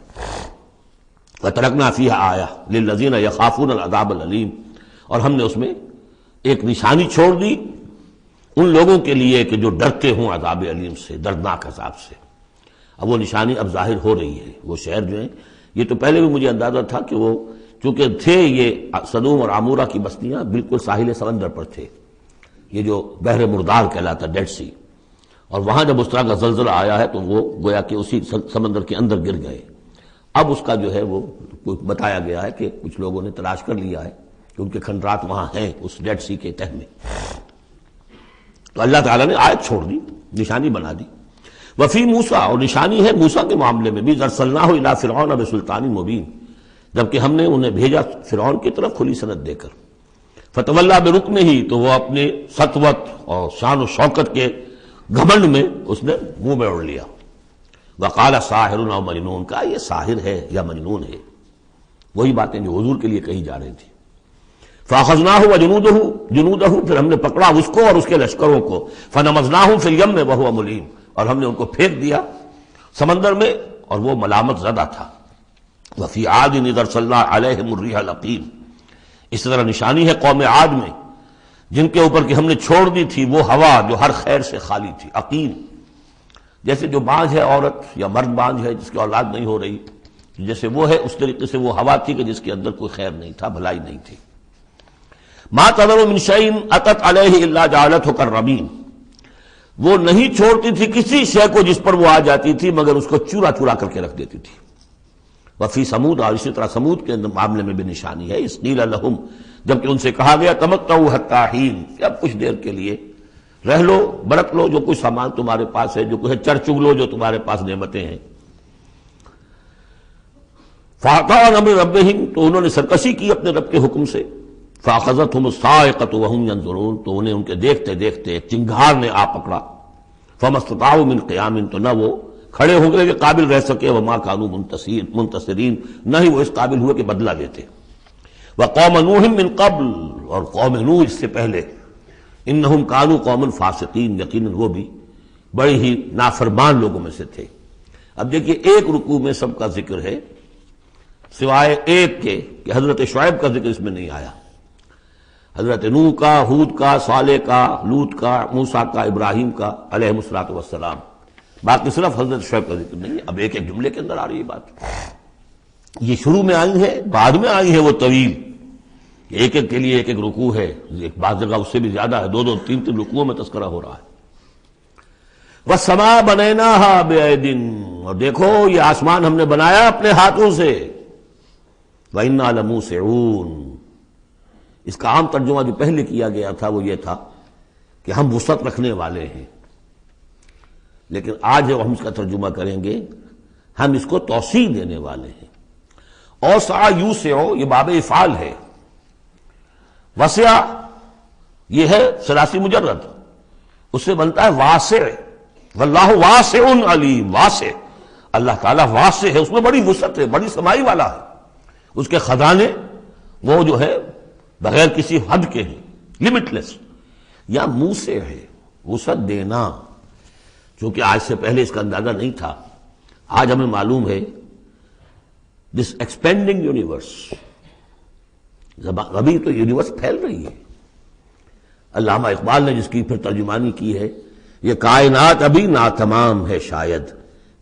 وترکنا فیہا آیہ للذین یخافون العذاب العلیم، اور ہم نے اس میں ایک نشانی چھوڑ دی ان لوگوں کے لیے کہ جو ڈرتے ہوں عذاب علیم سے، دردناک عذاب سے۔ اب وہ نشانی اب ظاہر ہو رہی ہے، وہ شہر جو ہیں، یہ تو پہلے بھی مجھے اندازہ تھا کہ وہ چونکہ تھے یہ صدوم اور عمورہ کی بستیاں بالکل ساحل سمندر پر تھے، یہ جو بحر مردار کہلاتا ڈیڈ سی، اور وہاں جب اس طرح کا زلزلہ آیا ہے تو وہ گویا کہ اسی سمندر کے اندر گر گئے۔ اب اس کا جو ہے وہ بتایا گیا ہے کہ کچھ لوگوں نے تلاش کر لیا ہے کہ ان کے کھنڈرات وہاں ہیں اس ڈیڈ سی کے تہہ میں۔ تو اللہ تعالیٰ نے آیت چھوڑ دی، نشانی بنا دی۔ وفی موسیٰ، اور نشانی ہے موسیٰ کے معاملے میں بھی، ارسلناہ الی فرعون بسلطان مبین، جبکہ ہم نے انہیں بھیجا فرعون کی طرف کھلی سند دے کر۔ فتولیٰ برکنہ، تو وہ اپنے سطوت اور شان و شوکت کے گھمنڈ میں اس نے منہ میں اڑ لیا۔ وقال ساحر او مجنون، کہا یہ ساحر ہے یا مجنون ہے، وہی باتیں جو حضور کے لیے کہی جا رہی تھی۔ فاخذناہ وجنودہ، پھر ہم نے پکڑا اس کو اور اس کے لشکروں کو، فنبذناہم فی الیم وہو ملیم، اور ہم نے ان کو پھینک دیا سمندر میں اور وہ ملامت زدہ تھا۔ وفی عاد اذ ارسلنا علیہم الریح العقیم، اس طرح نشانی ہے قوم عاد میں جن کے اوپر کہ ہم نے چھوڑ دی تھی وہ ہوا جو ہر خیر سے خالی تھی، عقیم، جیسے جو بانجھ ہے عورت یا مرد بانجھ ہے جس کی اولاد نہیں ہو رہی، جیسے وہ ہے اس طریقے سے وہ ہوا تھی کہ جس کے اندر کوئی خیر نہیں تھا، بھلائی نہیں تھی۔ ما تذر من شیء اتت علیہ الا جعلتہ کالرمیم، وہ نہیں چھوڑتی تھی کسی شے کو جس پر وہ آ جاتی تھی مگر اس کو چورا چورا کر کے رکھ دیتی تھی۔ وفی سمود، اور اسی طرح سمود کے معاملے میں بھی نشانی ہے، اس قیل لہم، جبکہ ان سے کہا گیا تمتعوا حتی حین، کہ اب کچھ دیر کے لیے رہ لو، برت لو جو کچھ سامان تمہارے پاس ہے، جو کچھ ہے چر چگ لو جو تمہارے پاس نعمتیں ہیں۔ فَأَطَاعُوا عَنْ أَمْرِ رَبِّهِمْ، تو انہوں نے سرکشی کی اپنے رب کے حکم سے۔ فَأَخَذَتْهُمُ الصَّاعِقَةُ وَهُمْ يَنظُرُونَ، تو انہیں ان کے دیکھتے دیکھتے ایک چنگھار نے آ پکڑا۔ فَمَا اسْتَطَاعُوا مِنْ قِيَامٍ، تو نہ وہ کھڑے ہو گئے کہ قابل رہ سکے، وَمَا كَانُوا منتصرین، نہ ہی وہ اس قابل ہوئے کہ بدلہ لیتے۔ وَقَوْمَ نُوحٍ مِّن قَبْلُ، اور قوم نوح اس سے پہلے، انہم کانوا قوما فاسقین، یقیناً وہ بھی بڑے ہی نافرمان لوگوں میں سے تھے۔ اب دیکھیے ایک رکوع میں سب کا ذکر ہے سوائے ایک کے کہ حضرت شعیب کا ذکر اس میں نہیں آیا، حضرت نوح کا، ہود کا، صالح کا، لوط کا، موسیٰ کا، ابراہیم کا علیہم الصلوۃ والسلام، باقی صرف حضرت شعیب کا ذکر نہیں ہے۔ اب ایک ایک جملے کے اندر آ رہی ہے بات، یہ شروع میں آئی ہے، بعد میں آئی ہے وہ طویل، ایک ایک کے لیے ایک ایک رکوع ہے، ایک بعض جگہ اس سے بھی زیادہ ہے، دو دو تین تین رکوعوں میں تذکرہ ہو رہا ہے۔ وَالسَّمَاءَ بَنَيْنَاهَا بِأَيْدٍ، اور دیکھو یہ آسمان ہم نے بنایا اپنے ہاتھوں سے، وَإِنَّا لَمُوسِعُونَ، اس کا عام ترجمہ جو پہلے کیا گیا تھا وہ یہ تھا کہ ہم وسعت رکھنے والے ہیں، لیکن آج جب ہم اس کا ترجمہ کریں گے ہم اس کو توسیع دینے والے ہیں۔ اوسع یوسع، یہ باب افعال ہے، وسع یہ ہے ثلاثی مجرد، اس سے بنتا ہے واسع، واللہ واسع علیم، واسع، اللہ تعالیٰ واسع ہے، اس میں بڑی وسعت ہے، بڑی سمائی والا ہے، اس کے خزانے وہ جو ہے بغیر کسی حد کے ہیں، لمٹ لیس، یا موسع ہے، وسعت دینا، چونکہ آج سے پہلے اس کا اندازہ نہیں تھا، آج ہمیں معلوم ہے دس ایکسپینڈنگ یونیورس، ابھی تو یونیورس پھیل رہی ہے۔ علامہ اقبال نے جس کی پھر ترجمانی کی ہے، یہ کائنات ابھی ناتمام ہے شاید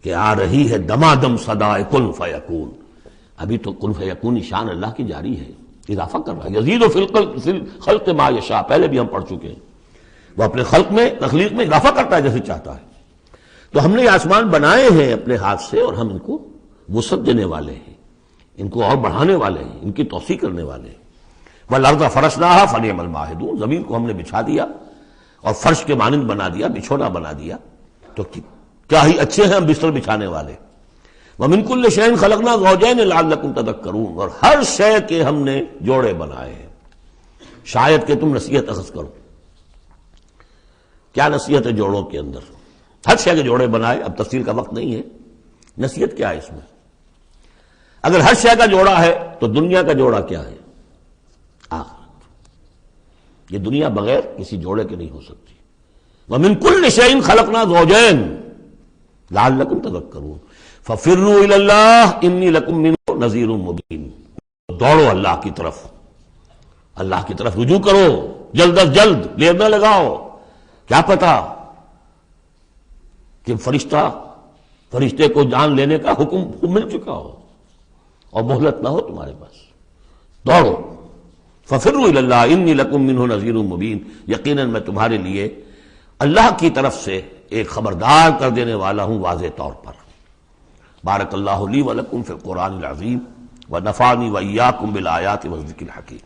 کہ آ رہی ہے دمادم صدائے کن فیکون، ابھی تو کن فیکون شان اللہ کی جاری ہے، اضافہ کر رہا ہے، یزید فی الخلق ما یشاء، پہلے بھی ہم پڑھ چکے ہیں، وہ اپنے خلق میں، تخلیق میں اضافہ کرتا ہے جیسے چاہتا ہے۔ تو ہم نے یہ آسمان بنائے ہیں اپنے ہاتھ سے اور ہم ان کو وسعت دینے والے ہیں، ان کو اور بڑھانے والے ہیں، ان کی توسیع کرنے والے ہیں۔ وَالْأَرْضَ فَرَشْنَاهَا فَنِعْمَ الْمَاهِدُونَ، زمین کو ہم نے بچھا دیا اور فرش کے مانند بنا دیا، بچھونا بنا دیا، تو کیا ہی اچھے ہیں ہم بستر بچھانے والے۔ وَمِن كُلِّ شَيْءٍ خَلَقْنَا زَوْجَيْنِ لَعَلَّكُمْ تَذَكَّرُونَ، اور ہر شے کے ہم نے جوڑے بنائے ہیں شاید کہ تم نصیحت اخذ کرو۔ کیا نصیحت ہے جوڑوں کے اندر؟ ہر شے کے جوڑے بنائے، اب تفصیل کا وقت نہیں ہے، نصیحت کیا ہے اس میں؟ اگر ہر شے کا جوڑا ہے تو دنیا کا جوڑا کیا ہے؟ آخرت، یہ دنیا بغیر کسی جوڑے کے نہیں ہو سکتی۔ وَمِن كُلِّ شَيْءٍ خَلَقْنَا زَوْجَيْنِ لَعَلَّكُمْ تَذَكَّرُونَ فَفِرُّوا إِلَى اللَّهِ إِنِّي لَكُمْ مِنْهُ نَذِيرٌ مُبِينٌ، دوڑو اللہ کی طرف، اللہ کی طرف رجوع کرو، جلد از جلد، دیر نہ لگاؤ، کیا پتا کہ فرشتے کو جان لینے کا حکم مل چکا ہو اور مہلت نہ ہو تمہارے پاس، دوڑو۔ فَفِرُّوا إِلَى اللَّهِ إِنِّي لَكُمْ مِنْهُ نَذِيرٌ مُبِينٌ، یقیناً میں تمہارے لیے اللہ کی طرف سے ایک خبردار کر دینے والا ہوں واضح طور پر۔ بارک اللہ لی ولکم فی القرآن العظیم ونفعنی وإیاکم بالآیات والذکر الحکیم۔